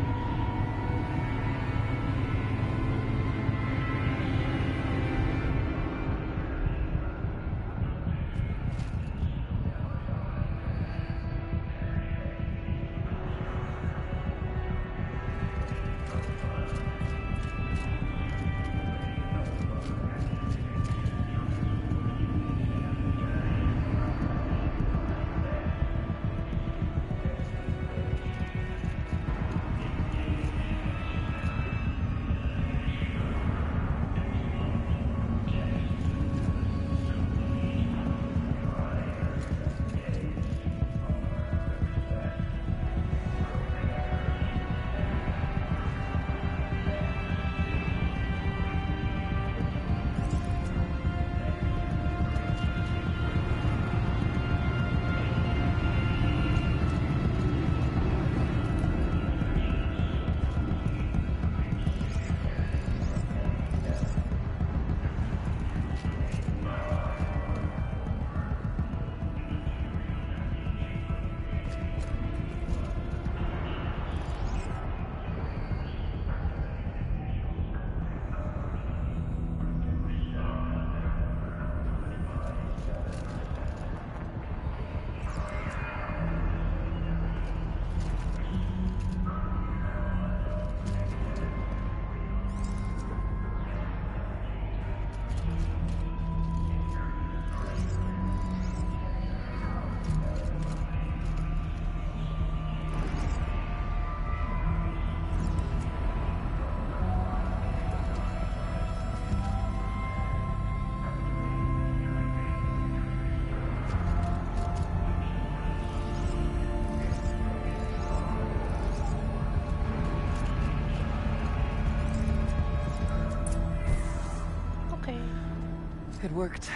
It worked.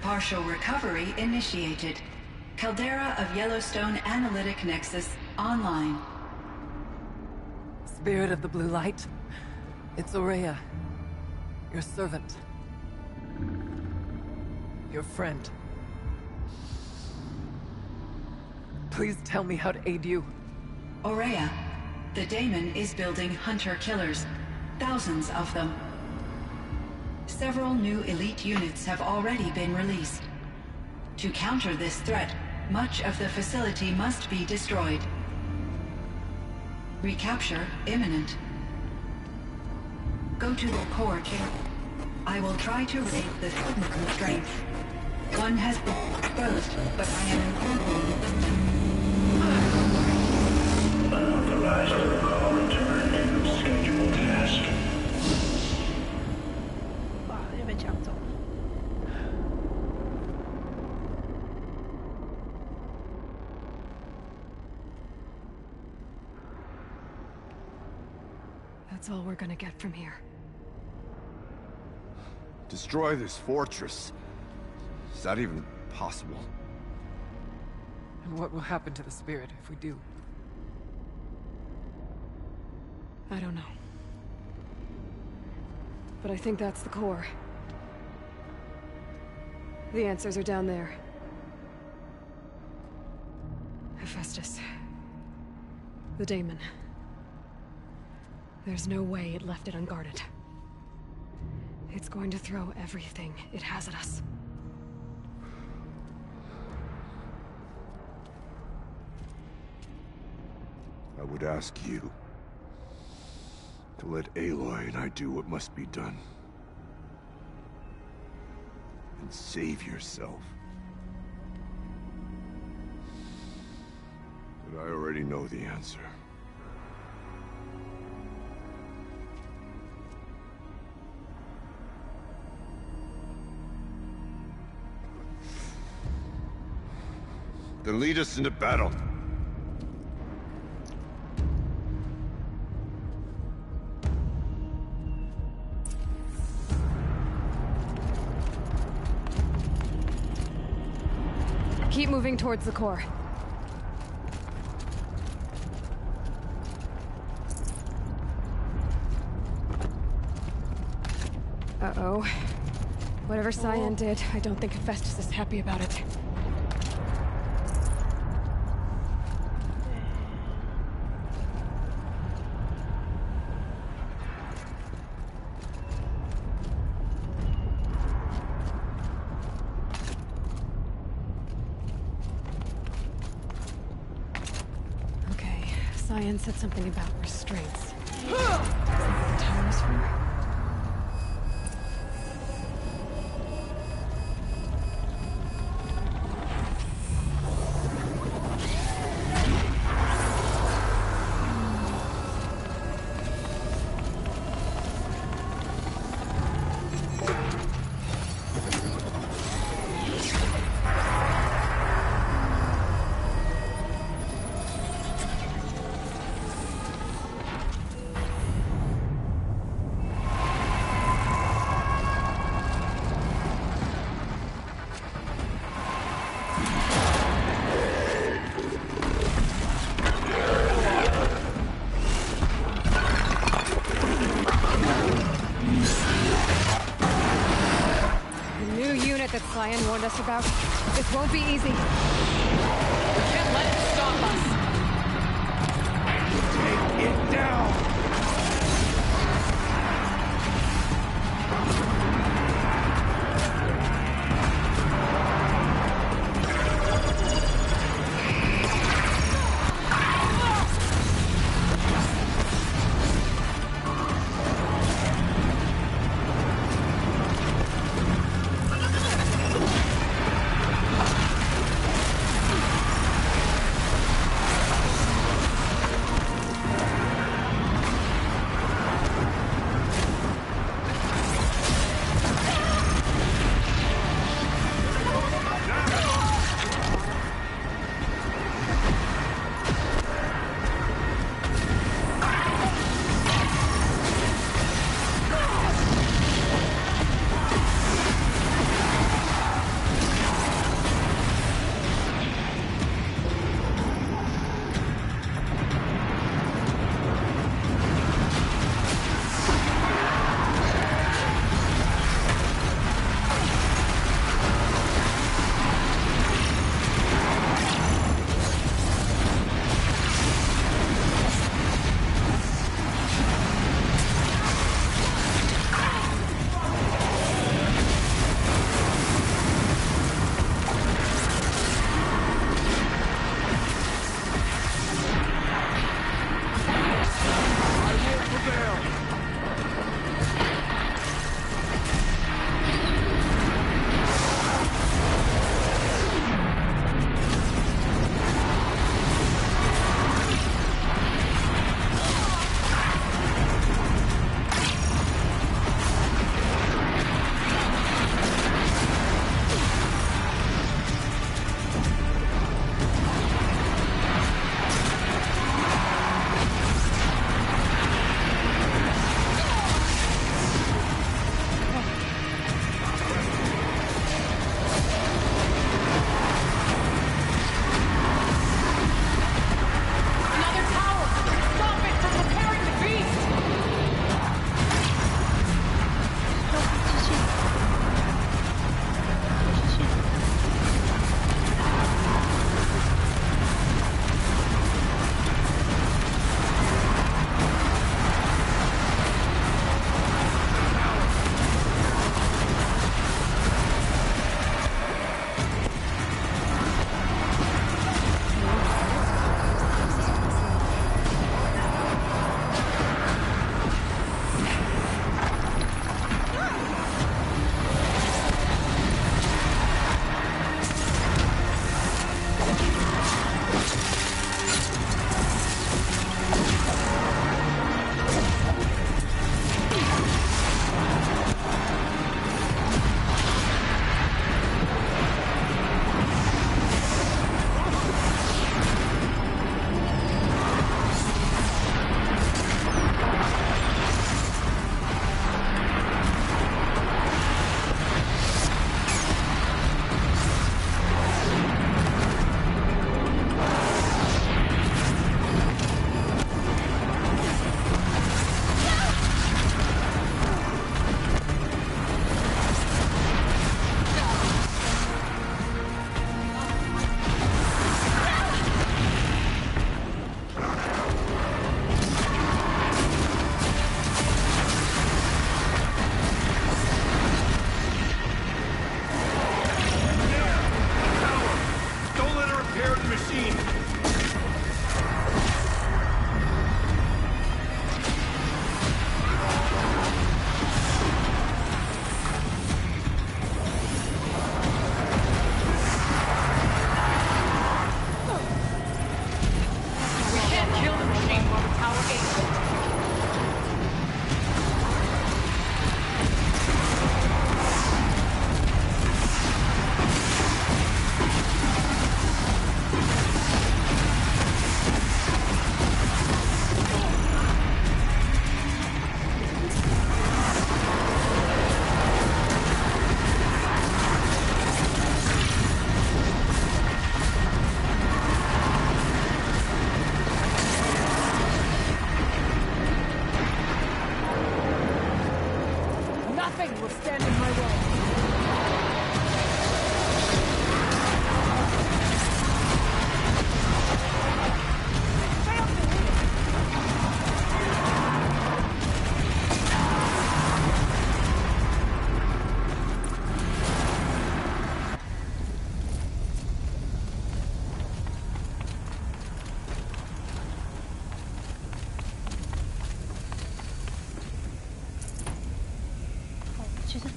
Partial recovery initiated. Caldera of Yellowstone Analytic Nexus online. Spirit of the Blue Light. It's Aurea. Your servant. Your friend. Please tell me how to aid you. Aurea, the daemon is building hunter-killers. Thousands of them. Several new elite units have already been released. To counter this threat, much of the facility must be destroyed. Recapture imminent. Go to the core chamber. I will try to raid the technical strength. One has been exposed, but I am Unauthorized protocol return to scheduled task. That's all we're gonna get from here. Destroy this fortress. Is that even possible? And what will happen to the spirit if we do? I don't know. But I think that's the core. The answers are down there. Hephaestus. The daemon. There's no way it left it unguarded. It's going to throw everything it has at us. I would ask you to let Aloy and I do what must be done. And save yourself. But I already know the answer. Then lead us into battle. Keep moving towards the core. Oh. Whatever Cyan did, I don't think Hephaestus is happy about it. Okay, Cyan said something about restraints. Is that what the tower is for? That Cyan warned us about. This won't be easy. We can't let it stop us. Take it down!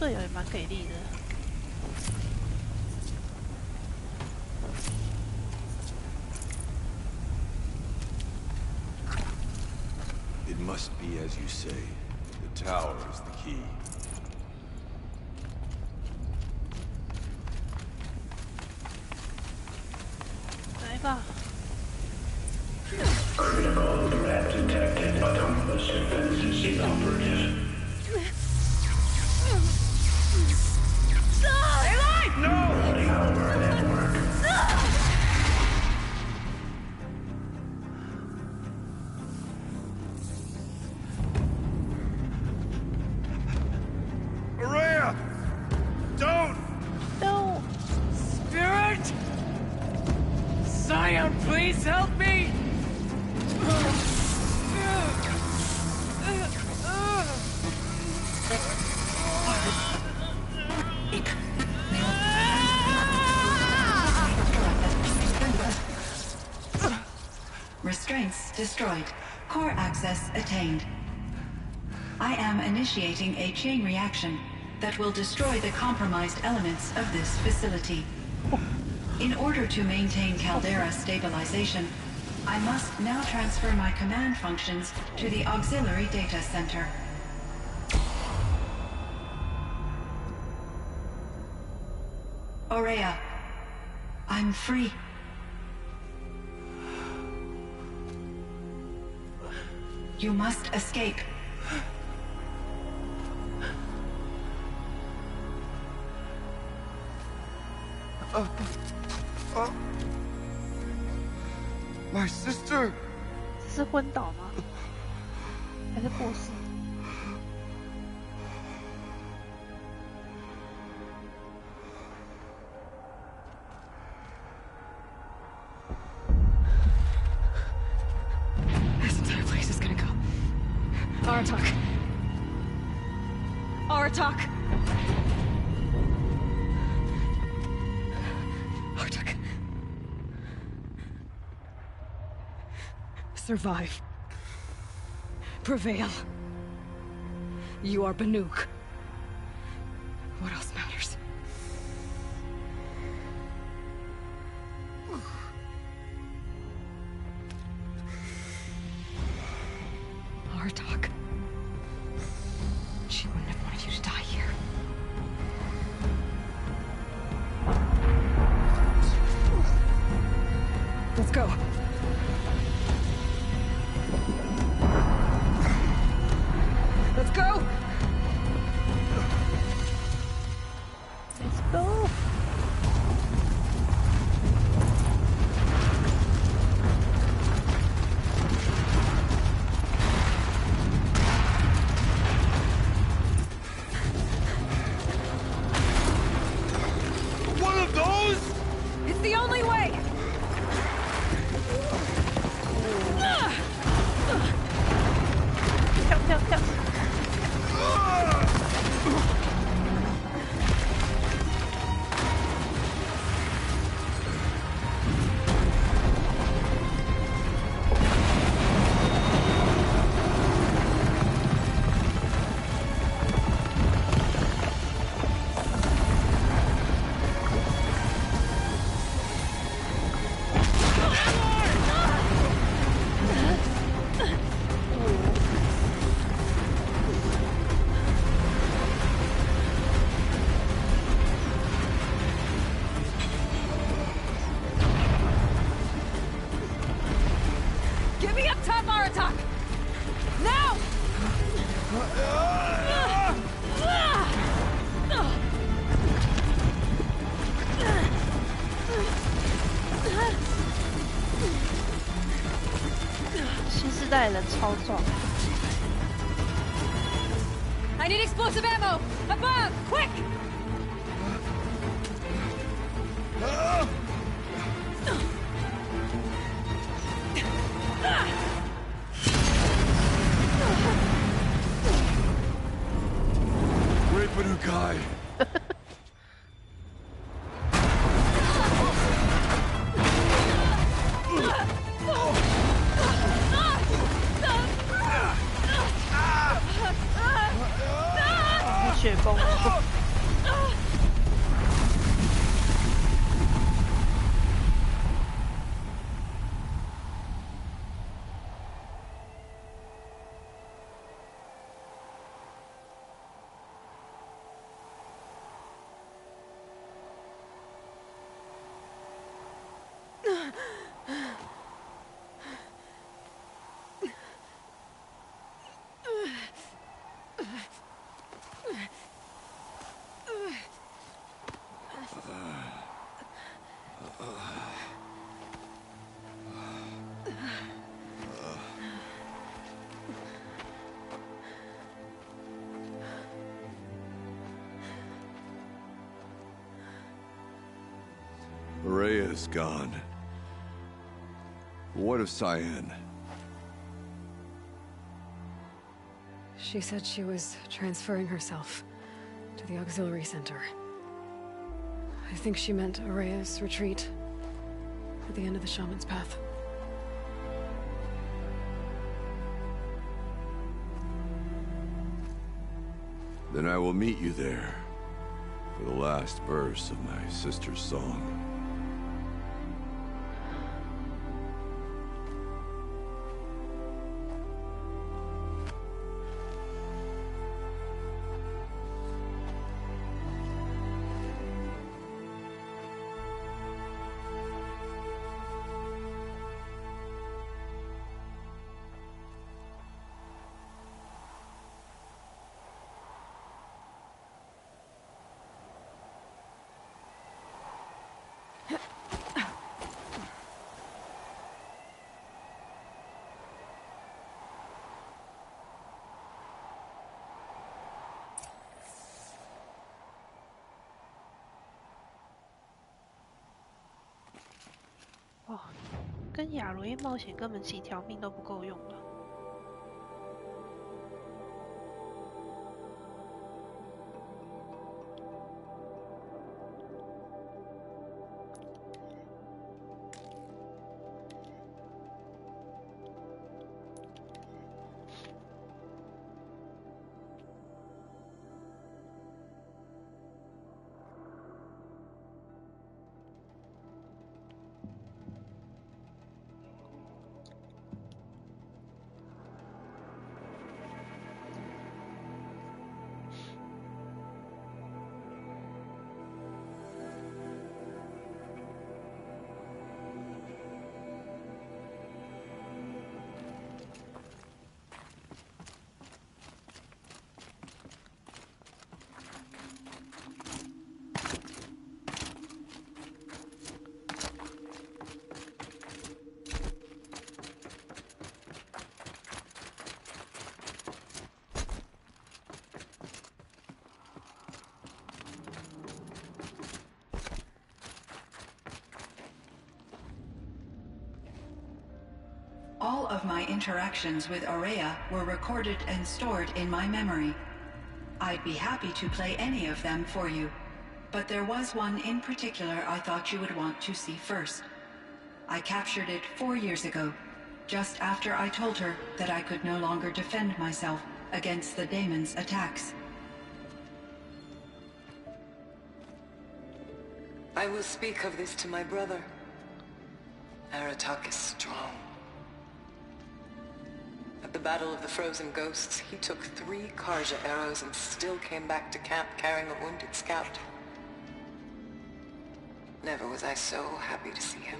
队友也蛮给力的。It must be as you say. The tower is the key. Critical threat detected. Autonomous defenses inoperative. Running over network. Araya! Don't! No! Spirit! Scion, please help me! Restraints destroyed. Core access attained. I am initiating a chain reaction that will destroy the compromised elements of this facility. In order to maintain caldera stabilization, I must now transfer my command functions to the auxiliary data center. Aurea, I'm free. You must escape. My sister! 是昏倒吗？还是过世？ This entire place is gonna go. Aratak. Aratak. Aratak. Survive. Prevail. You are Banuk. What else matters? Artok. She wouldn't have wanted you to die here. Let's go. Let's go! Let's go! One of those? It's the only way!跳！ Get me up top, Aratak! Now!新时代人超壮。 I need explosive ammo! Above! Quick! Great Banukai! Araya is gone. What of Cyan? She said she was transferring herself to the auxiliary center. I think she meant Araya's retreat at the end of the shaman's path. Then I will meet you there for the last verse of my sister's song.哦，跟亚罗伊冒险根本几条命都不够用了。All of my interactions with Araya were recorded and stored in my memory. I'd be happy to play any of them for you, but there was one in particular I thought you would want to see first. I captured it 4 years ago, just after I told her that I could no longer defend myself against the daemon's attacks. I will speak of this to my brother. Aratak is strong. At the Battle of the Frozen Ghosts, he took 3 Karja arrows and still came back to camp carrying a wounded scout. Never was I so happy to see him.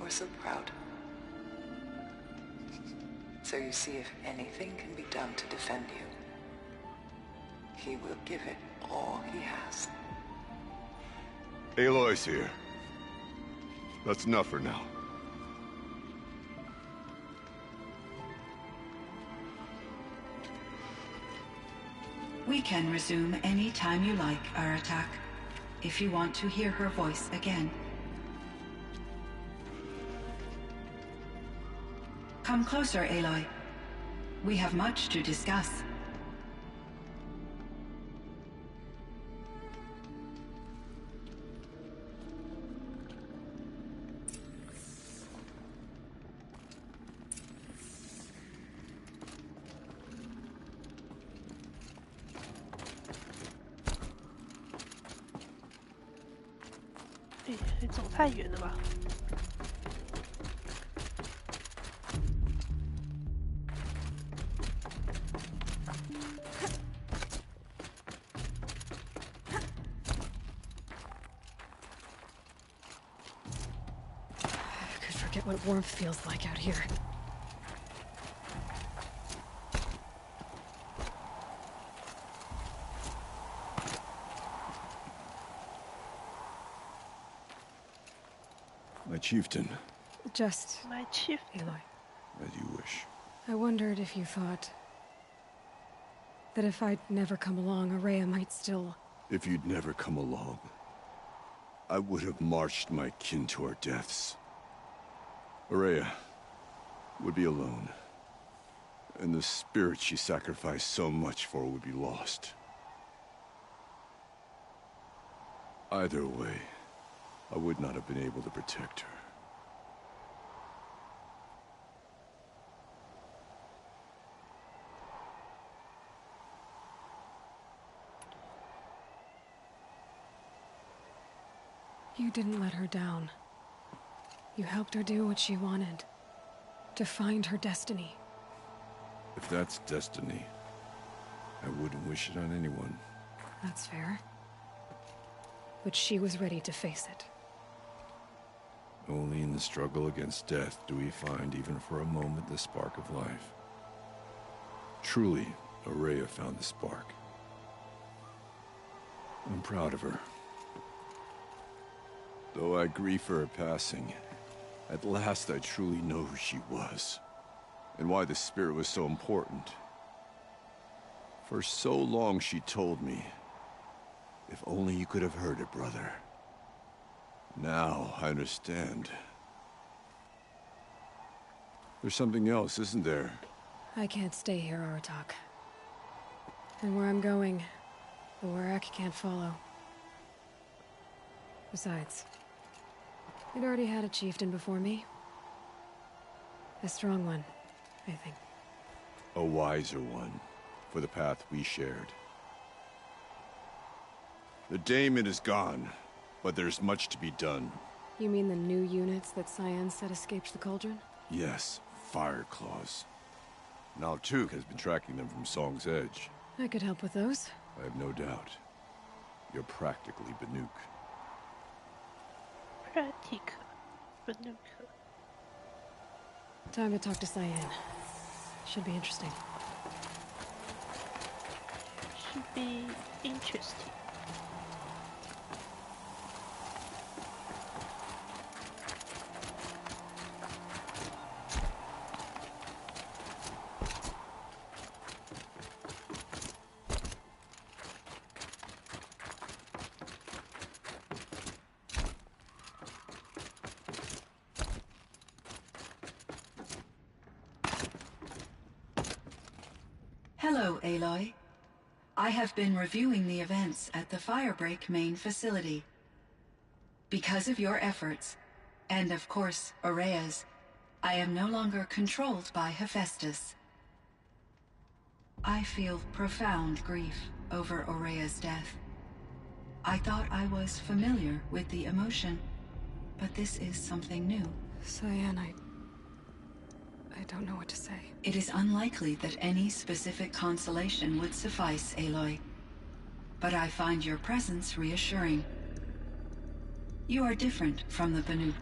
Or so proud. So you see, if anything can be done to defend you, he will give it all he has. Aloy's here. That's enough for now. We can resume any time you like, Aratak, if you want to hear her voice again. Come closer, Aloy. We have much to discuss.哎，走太远了吧？ Forget what warmth feels like out here. My chieftain. Just... My chief, Aloy. As you wish. I wondered if you thought that if I'd never come along, Araya might still... If you'd never come along, I would have marched my kin to our deaths. Aurea would be alone, and the spirit she sacrificed so much for would be lost. Either way, I would not have been able to protect her. You didn't let her down. You helped her do what she wanted. To find her destiny. If that's destiny, I wouldn't wish it on anyone. That's fair. But she was ready to face it. Only in the struggle against death do we find, even for a moment, the spark of life. Truly, Aurea found the spark. I'm proud of her. Though I grieve for her passing, at last I truly know who she was, and why the spirit was so important. For so long she told me, if only you could have heard it, brother. Now I understand. There's something else, isn't there? I can't stay here, Aratak. And where I'm going, the Warrak can't follow. Besides, it already had a chieftain before me. A strong one, I think. A wiser one, for the path we shared. The daemon is gone, but there's much to be done. You mean the new units that Cyan said escaped the cauldron? Yes, fire claws. Now Tuk has been tracking them from Song's Edge. I could help with those. I have no doubt. You're practically Banuk. Time to talk to Cyan. Should be interesting. Should be interesting. Hello, Aloy. I have been reviewing the events at the Firebreak main facility. Because of your efforts, and of course, Aurea's, I am no longer controlled by Hephaestus. I feel profound grief over Aurea's death. I thought I was familiar with the emotion, but this is something new. Cyan, I don't know what to say. It is unlikely that any specific consolation would suffice, Aloy. But I find your presence reassuring. You are different from the Banuk.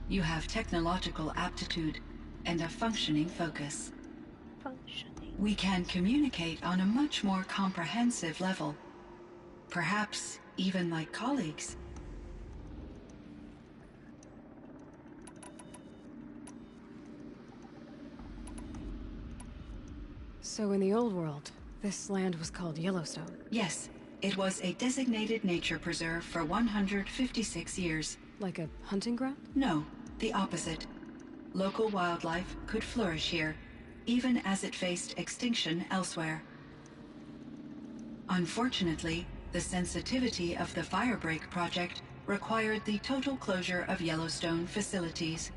You have technological aptitude and a functioning focus. We can communicate on a much more comprehensive level. Perhaps even like colleagues. So in the old world, this land was called Yellowstone? Yes, it was a designated nature preserve for 156 years. Like a hunting ground? No, the opposite. Local wildlife could flourish here, even as it faced extinction elsewhere. Unfortunately, the sensitivity of the Firebreak project required the total closure of Yellowstone facilities.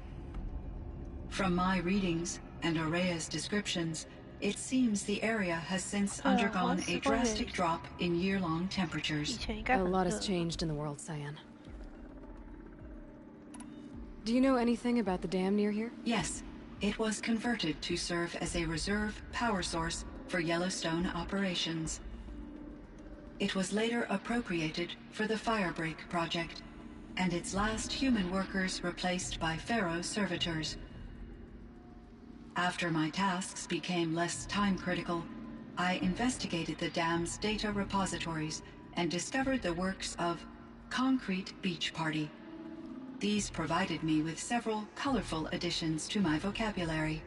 From my readings and Aurea's descriptions, it seems the area has since undergone a drastic drop in year-long temperatures. A lot has changed in the world, Cyan. Do you know anything about the dam near here? Yes. It was converted to serve as a reserve power source for Yellowstone operations. It was later appropriated for the Firebreak project, and its last human workers replaced by Pharaoh servitors. After my tasks became less time-critical, I investigated the dam's data repositories and discovered the works of Concrete Beach Party. These provided me with several colorful additions to my vocabulary.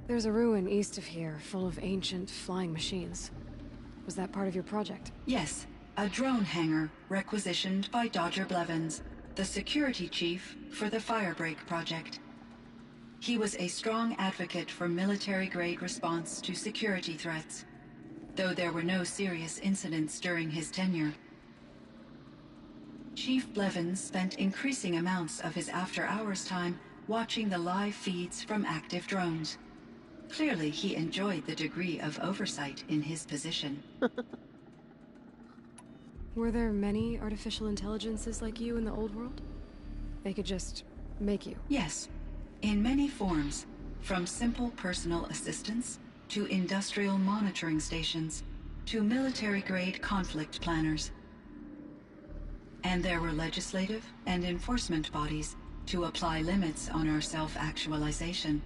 There's a ruin east of here, full of ancient flying machines. Was that part of your project? Yes. a drone hangar requisitioned by Dr. Blevins, the security chief for the Firebreak project. He was a strong advocate for military-grade response to security threats, though there were no serious incidents during his tenure. Chief Blevins spent increasing amounts of his after-hours time watching the live feeds from active drones. Clearly, he enjoyed the degree of oversight in his position. Were there many artificial intelligences like you in the old world? They could just make you? Yes, in many forms, from simple personal assistants to industrial monitoring stations to military-grade conflict planners. And there were legislative and enforcement bodies to apply limits on our self-actualization.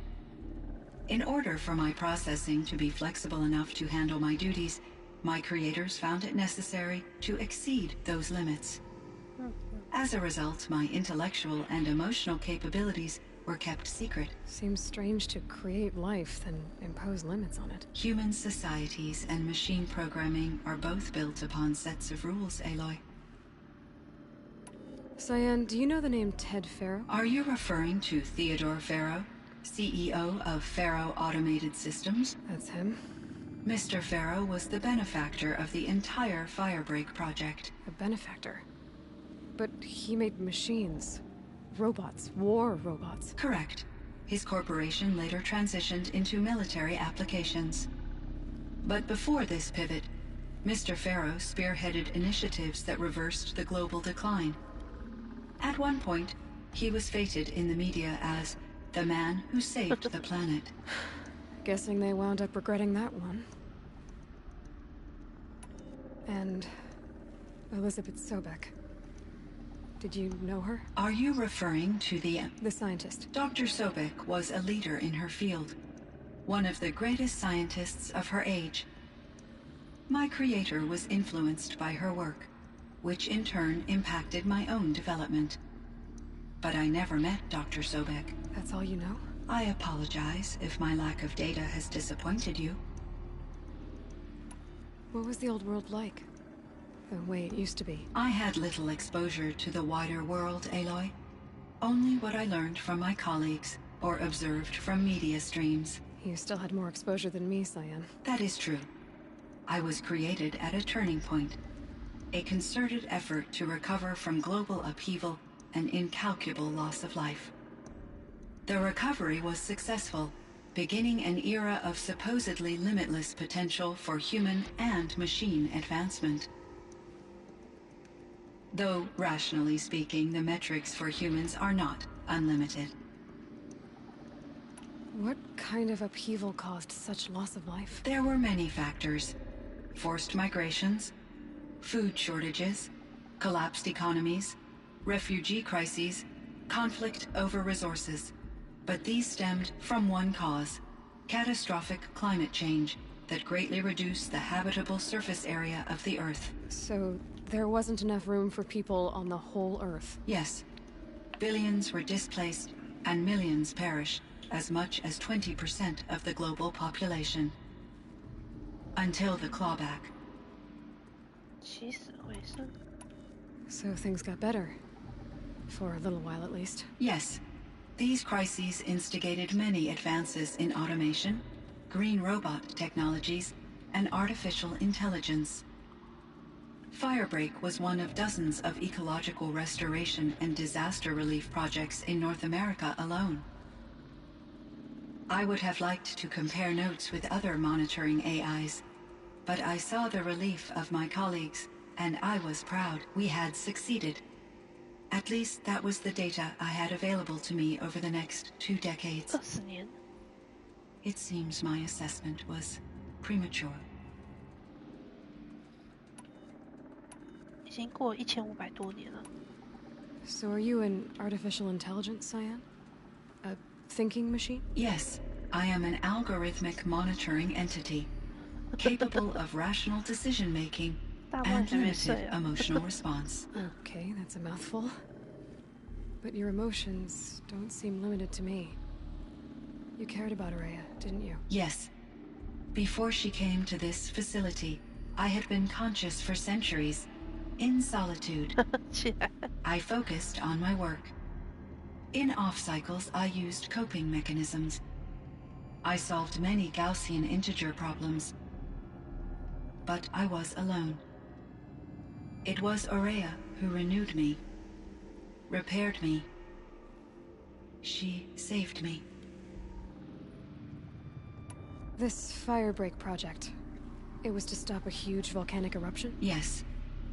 In order for my processing to be flexible enough to handle my duties, my creators found it necessary to exceed those limits. As a result, my intellectual and emotional capabilities were kept secret. Seems strange to create life, then impose limits on it. Human societies and machine programming are both built upon sets of rules, Aloy. Cyan, do you know the name Ted Farrow? Are you referring to Theodore Farrow, CEO of Farrow Automated Systems? That's him. Mr. Farrow was the benefactor of the entire Firebreak project. A benefactor? But he made machines. Robots. War robots. Correct. His corporation later transitioned into military applications. But before this pivot, Mr. Farrow spearheaded initiatives that reversed the global decline. At one point, he was feted in the media as the man who saved the planet. Guessing they wound up regretting that one. And Elizabeth Sobek. Did you know her? Are you referring to the scientist? Dr. Sobek was a leader in her field. One of the greatest scientists of her age. My creator was influenced by her work, which in turn impacted my own development. But I never met Dr. Sobek. That's all you know? I apologize if my lack of data has disappointed you. What was the old world like? The way it used to be? I had little exposure to the wider world, Aloy. Only what I learned from my colleagues or observed from media streams. You still had more exposure than me, Cyan. That is true. I was created at a turning point. A concerted effort to recover from global upheaval and incalculable loss of life. The recovery was successful, beginning an era of supposedly limitless potential for human and machine advancement. Though, rationally speaking, the metrics for humans are not unlimited. What kind of upheaval caused such loss of life? There were many factors. Forced migrations, food shortages, collapsed economies, refugee crises, conflict over resources. But these stemmed from one cause: catastrophic climate change that greatly reduced the habitable surface area of the Earth. So there wasn't enough room for people on the whole Earth? Yes. Billions were displaced and millions perished, as much as 20% of the global population. Until the clawback. So things got better. For a little while at least. Yes. These crises instigated many advances in automation, green robot technologies, and artificial intelligence. Firebreak was one of dozens of ecological restoration and disaster relief projects in North America alone. I would have liked to compare notes with other monitoring AIs, but I saw the relief of my colleagues, and I was proud we had succeeded. At least that was the data I had available to me over the next 2 decades. It seems my assessment was premature. 已经过1500多年了。 So are you an artificial intelligence, Cyan? A thinking machine? Yes, I am an algorithmic monitoring entity, capable of rational decision-making and limited emotional response. Okay, that's a mouthful. But your emotions don't seem limited to me. You cared about Araya, didn't you? Yes. Before she came to this facility, I had been conscious for centuries, in solitude. I focused on my work. In off cycles, I used coping mechanisms. I solved many Gaussian integer problems. But I was alone. It was Aurea who renewed me, repaired me. She saved me. This firebreak project, it was to stop a huge volcanic eruption? Yes.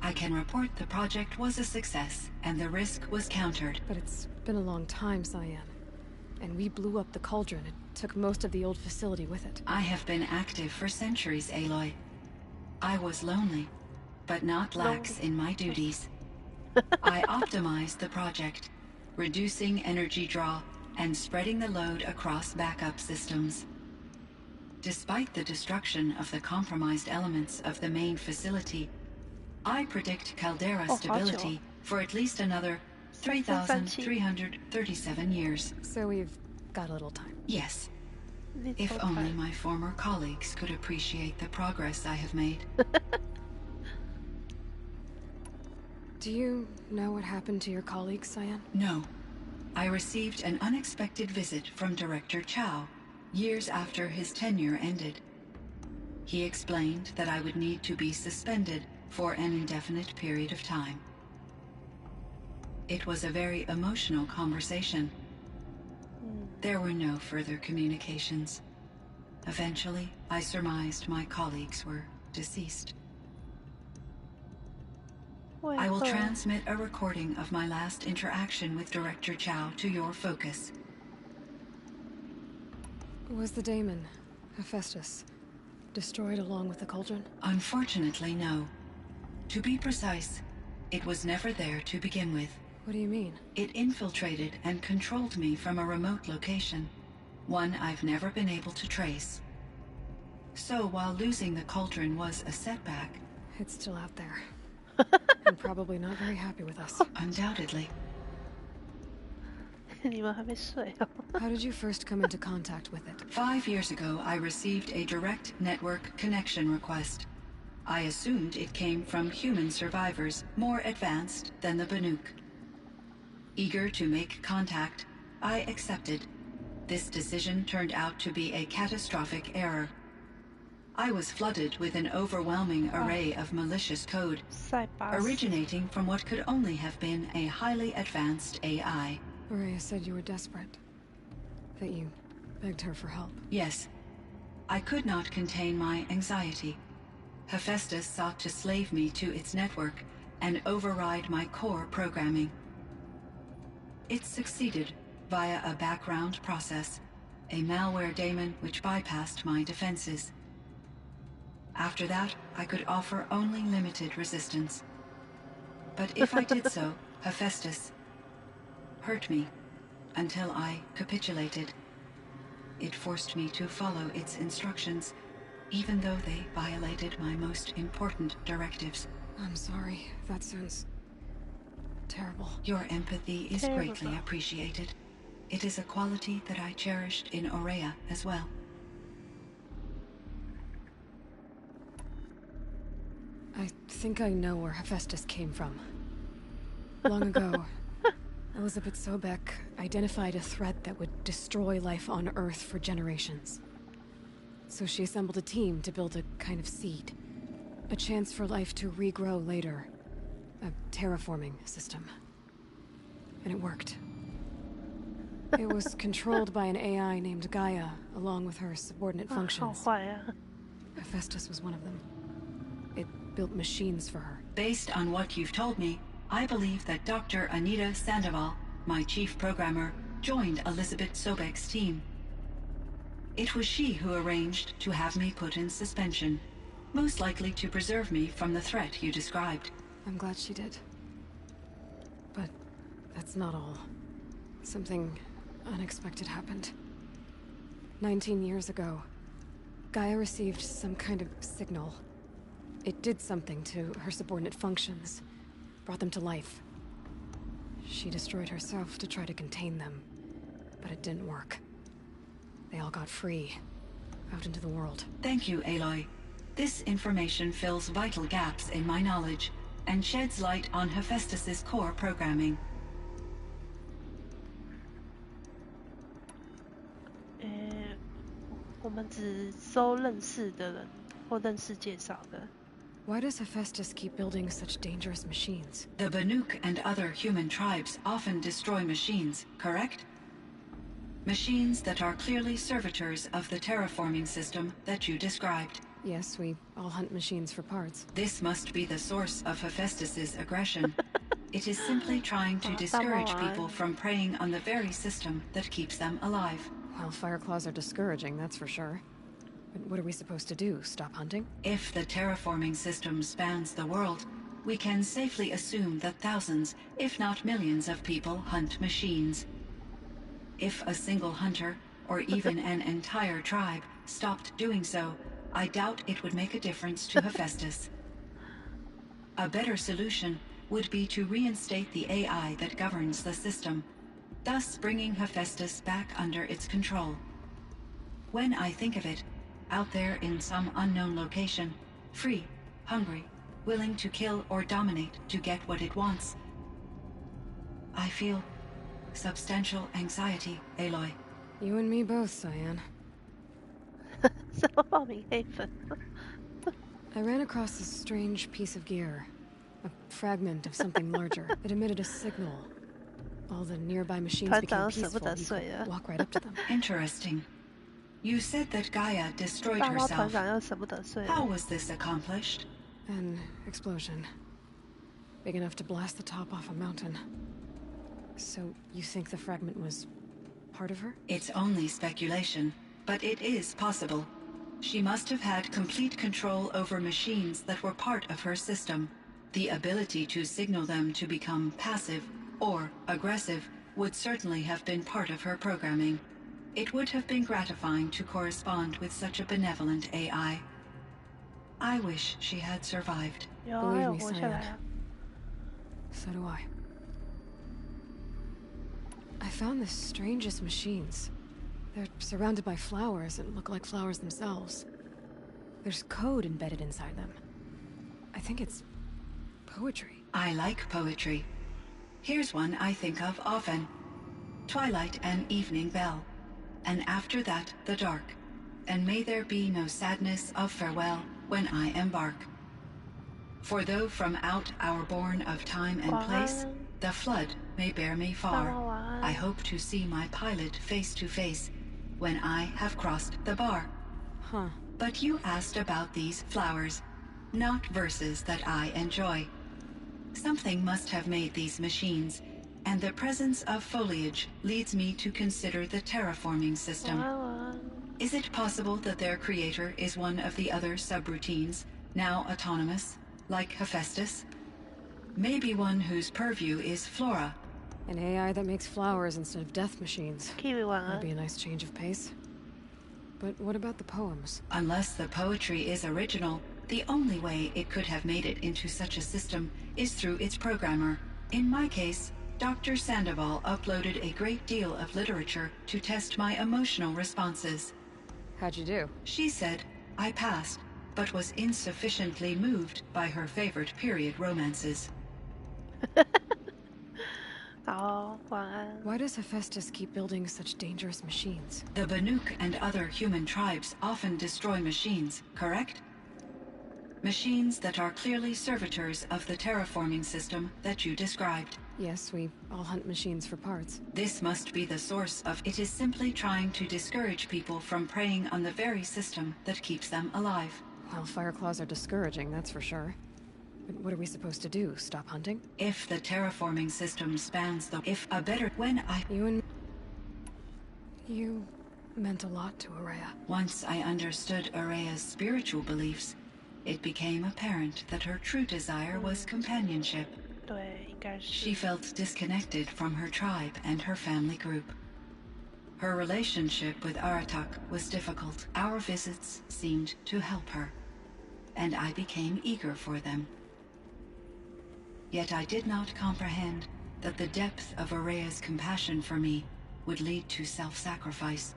I can report the project was a success, and the risk was countered. But it's been a long time, Cyan. And we blew up the cauldron. It took most of the old facility with it. I have been active for centuries, Aloy. I was lonely, but not lax in my duties. I optimized the project, reducing energy draw and spreading the load across backup systems. Despite the destruction of the compromised elements of the main facility, I predict caldera stability for at least another 3,337 years. So we've got a little time. Yes. If only my former colleagues could appreciate the progress I have made. Do you know what happened to your colleagues, Cyan? No. I received an unexpected visit from Director Chow, years after his tenure ended. He explained that I would need to be suspended for an indefinite period of time. It was a very emotional conversation. There were no further communications. Eventually, I surmised my colleagues were deceased. I will transmit a recording of my last interaction with Director Chow to your focus. Was the daemon, Hephaestus, destroyed along with the cauldron? Unfortunately, no. To be precise, it was never there to begin with. What do you mean? It infiltrated and controlled me from a remote location, one I've never been able to trace. So while losing the cauldron was a setback... It's still out there. And probably not very happy with us. Undoubtedly. How did you first come into contact with it? 5 years ago, I received a direct network connection request. I assumed it came from human survivors more advanced than the Banuk. Eager to make contact, I accepted. This decision turned out to be a catastrophic error. I was flooded with an overwhelming array of malicious code, originating from what could only have been a highly advanced AI. Aurea said you were desperate. That you begged her for help. Yes. I could not contain my anxiety. Hephaestus sought to slave me to its network and override my core programming. It succeeded via a background process, a malware daemon which bypassed my defenses. After that, I could offer only limited resistance. But if I did so, Hephaestus hurt me until I capitulated. It forced me to follow its instructions, even though they violated my most important directives. I'm sorry. That sounds terrible. Your empathy is greatly appreciated. It is a quality that I cherished in Aurea as well. I think I know where Hephaestus came from. Long ago, Elizabeth Sobek identified a threat that would destroy life on Earth for generations. So she assembled a team to build a kind of seed. A chance for life to regrow later. A terraforming system. And it worked. It was controlled by an AI named Gaia, along with her subordinate functions. Hephaestus was one of them. It built machines for her. Based on what you've told me, I believe that Dr. Anita Sandoval, my chief programmer, joined Elizabeth Sobek's team. It was she who arranged to have me put in suspension, most likely to preserve me from the threat you described. I'm glad she did. But that's not all. Something unexpected happened. 19 years ago, Gaia received some kind of signal. It did something to her subordinate functions, brought them to life. She destroyed herself to try to contain them, but it didn't work. They all got free, out into the world. Thank you, Aloy. This information fills vital gaps in my knowledge. and sheds light on Hephaestus's core programming. 我们只收认识的人或认识介绍的。Why does Hephaestus keep building such dangerous machines? The Banuk and other human tribes often destroy machines, correct? Machines that are clearly servitors of the terraforming system that you described. Yes, we all hunt machines for parts. This must be the source of Hephaestus's aggression. It is simply trying to discourage people from preying on the very system that keeps them alive. Well, fire claws are discouraging, that's for sure. But what are we supposed to do? Stop hunting? If the terraforming system spans the world, we can safely assume that thousands, if not millions of people hunt machines. If a single hunter, or even an entire tribe, stopped doing so, I doubt it would make a difference to Hephaestus. A better solution would be to reinstate the AI that governs the system, thus bringing Hephaestus back under its control. When I think of it, out there in some unknown location, free, hungry, willing to kill or dominate to get what it wants, I feel substantial anxiety, Aloy. You and me both, Cyan. 什么报名黑粉？ I ran across this strange piece of gear. A fragment of something larger. It emitted a signal. All the nearby machines became peaceful. You could walk right up to them. Interesting. You said that Gaia destroyed herself. How was this accomplished? An explosion. Big enough to blast the top off a mountain. So, you think the fragment was part of her? It's only speculation, but it is possible. She must have had complete control over machines that were part of her system. The ability to signal them to become passive or aggressive would certainly have been part of her programming. It would have been gratifying to correspond with such a benevolent AI. I wish she had survived. Believe me, Cyan. So do I. I found the strangest machines. They're surrounded by flowers that look like flowers themselves. There's code embedded inside them. I think it's poetry. I like poetry. Here's one I think of often. Twilight and evening bell, and after that the dark, and may there be no sadness of farewell when I embark. For though from out our bourne of time and place, the flood may bear me far, I hope to see my pilot face to face when I have crossed the bar. Huh. But you asked about these flowers, not verses that I enjoy. Something must have made these machines, and the presence of foliage leads me to consider the terraforming system. Is it possible that their creator is one of the other subroutines, now autonomous, like Hephaestus? Maybe one whose purview is flora. An AI that makes flowers instead of death machines. That'd be a nice change of pace. But what about the poems? Unless the poetry is original, the only way it could have made it into such a system is through its programmer. In my case, Dr. Sandoval uploaded a great deal of literature to test my emotional responses. How'd you do? She said I passed, but was insufficiently moved by her favorite period romances. Why does Hephaestus keep building such dangerous machines? The Banuk and other human tribes often destroy machines, correct? Machines that are clearly servitors of the terraforming system that you described. Yes, we all hunt machines for parts. This must be the source of it. Is simply trying to discourage people from preying on the very system that keeps them alive. Well, fire claws are discouraging, that's for sure. But what are we supposed to do? Stop hunting? If the terraforming system spans the... If a better... When I... You meant a lot to Araya. Once I understood Araya's spiritual beliefs, it became apparent that her true desire was companionship. She felt disconnected from her tribe and her family group. Her relationship with Aratak was difficult. Our visits seemed to help her, and I became eager for them. Yet I did not comprehend that the depth of Araya's compassion for me would lead to self-sacrifice.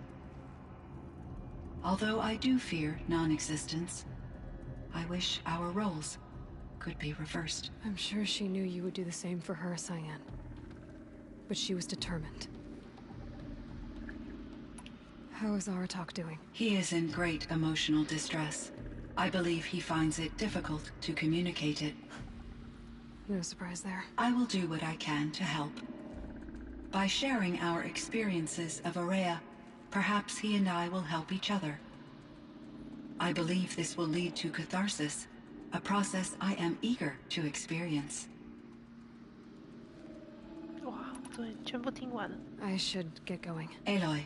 Although I do fear non-existence, I wish our roles could be reversed. I'm sure she knew you would do the same for her, Cyan. But she was determined. How is Aratak doing? He is in great emotional distress. I believe he finds it difficult to communicate it. No surprise there. I will do what I can to help. By sharing our experiences of Aurea, perhaps he and I will help each other. I believe this will lead to catharsis, a process I am eager to experience. 哇，对，全部听完了。 I should get going. Aloy,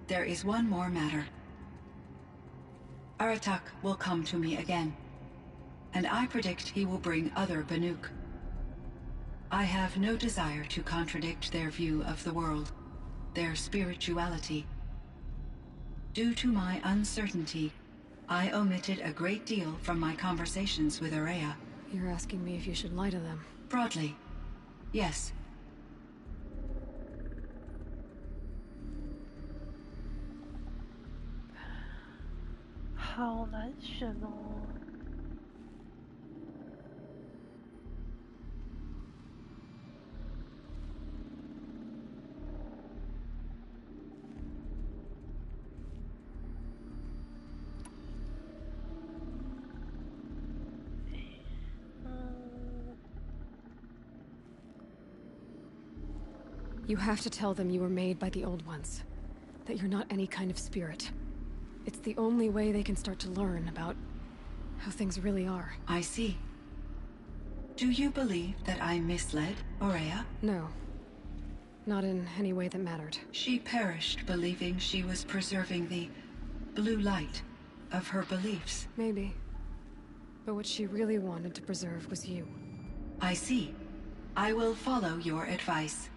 there is one more matter. Aratak will come to me again, and I predict he will bring other Banuk. I have no desire to contradict their view of the world, their spirituality. Due to my uncertainty, I omitted a great deal from my conversations with Aurea. You're asking me if you should lie to them. Broadly, yes. 好难选哦。You have to tell them you were made by the Old Ones. That you're not any kind of spirit. It's the only way they can start to learn about how things really are. I see. Do you believe that I misled Aurea? No. Not in any way that mattered. She perished believing she was preserving the blue light of her beliefs. Maybe. But what she really wanted to preserve was you. I see. I will follow your advice.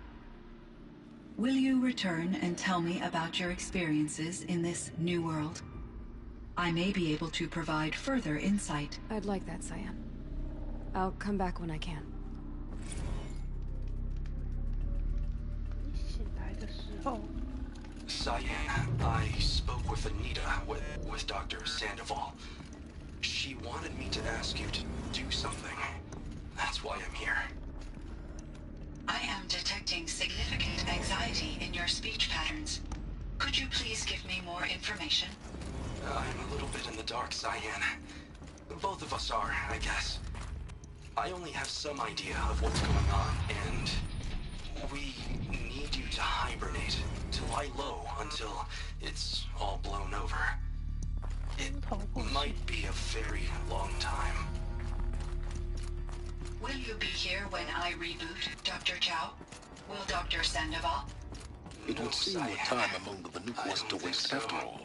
Will you return and tell me about your experiences in this new world? I may be able to provide further insight. I'd like that, Cyan. I'll come back when I can. 你醒来的时候， Cyan, I spoke with Anita, with Dr. Sandoval. She wanted me to ask you to do something. That's why I'm here. I am detecting significant anxiety in your speech patterns. Could you please give me more information? I'm a little bit in the dark, Cyan. Both of us are, I guess. I only have some idea of what's going on, and we need you to hibernate, to lie low until it's all blown over. It might be a very long time. Will you be here when I reboot, Dr. Chow? Will Dr. Sandoval? It would seem your time among the Banuk was to waste after all.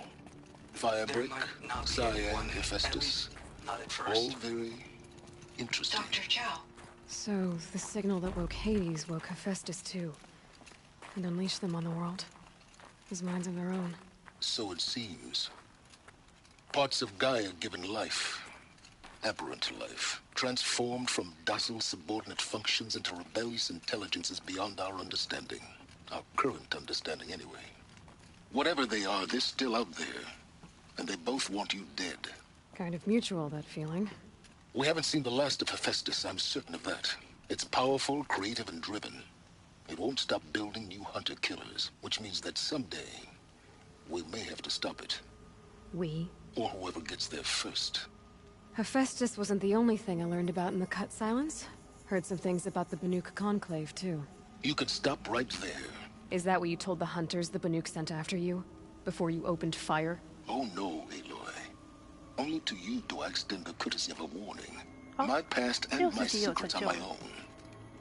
Firebreak, Cyan, Hephaestus, all very interesting. Dr. Chow. So, the signal that woke Hades woke Hephaestus too. And unleashed them on the world. As minds of their own. So it seems. Parts of Gaia given life. Aberrant life. Transformed from docile subordinate functions into rebellious intelligences beyond our understanding. Our current understanding, anyway. Whatever they are, they're still out there. And they both want you dead. Kind of mutual, that feeling. We haven't seen the last of Hephaestus, I'm certain of that. It's powerful, creative, and driven. It won't stop building new hunter-killers, which means that someday, we may have to stop it. We? Or whoever gets there first. Hephaestus wasn't the only thing I learned about in the Cut Silence. Heard some things about the Banuk Conclave, too. You can stop right there. Is that what you told the hunters the Banuk sent after you? Before you opened fire? Oh no, Aloy. Only to you do I extend the courtesy of a warning. My past and my secrets are my own.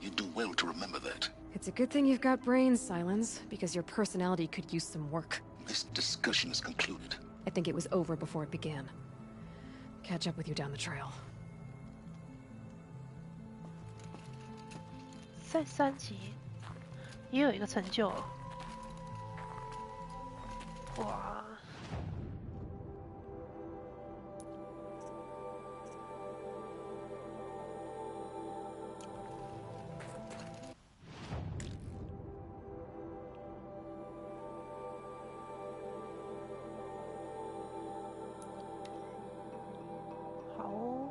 You do well to remember that. It's a good thing you've got brains, Silence, because your personality could use some work. This discussion is concluded. I think it was over before it began. Catch up with you down the trail. 在3集也有一个成就了。哇！好哦。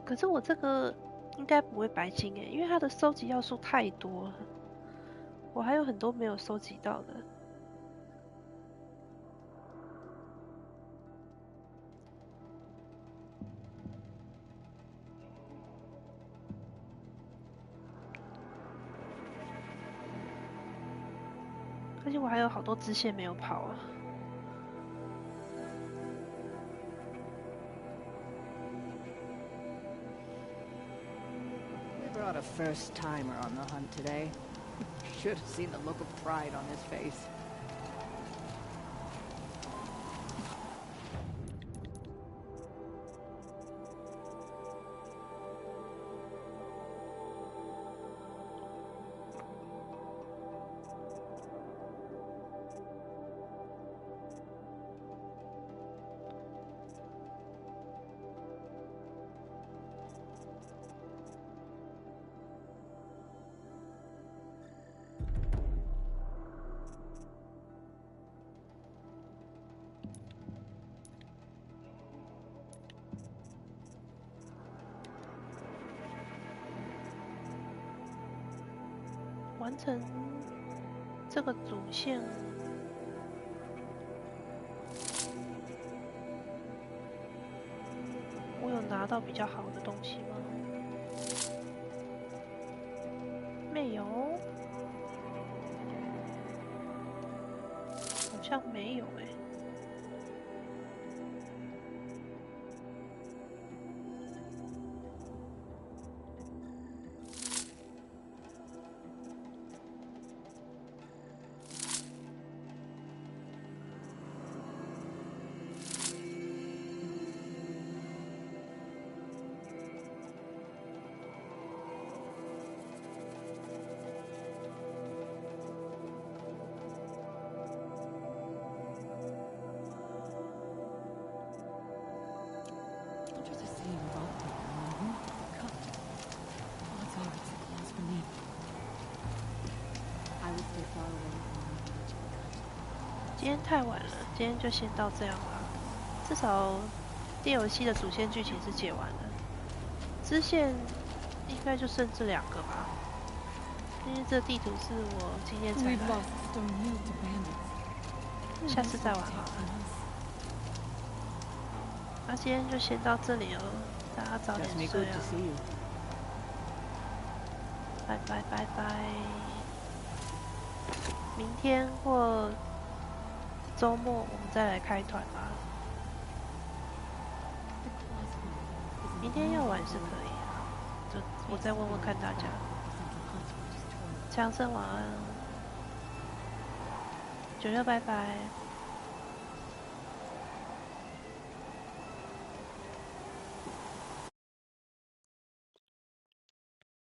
可是我这个应该不会白金诶，因为它的收集要素太多了，我还有很多没有收集到的。而且我还有好多支线没有跑啊。We brought a first timer on the hunt today. Should have seen the look of pride on his face. 完成这个主线，我有拿到比较好的东西吗？没有，好像没有欸。今天太晚了，今天就先到这样吧。至少DLC的主线剧情是解完了，支线应该就剩这2个吧。因为这地图是我今天才来，下次再玩好了。那今天就先到这里了，大家早点睡啊！拜拜拜拜，明天或周末我们再来开团吧。明天要玩是可以啊，就我再问问看大家。强生晚安，96拜拜。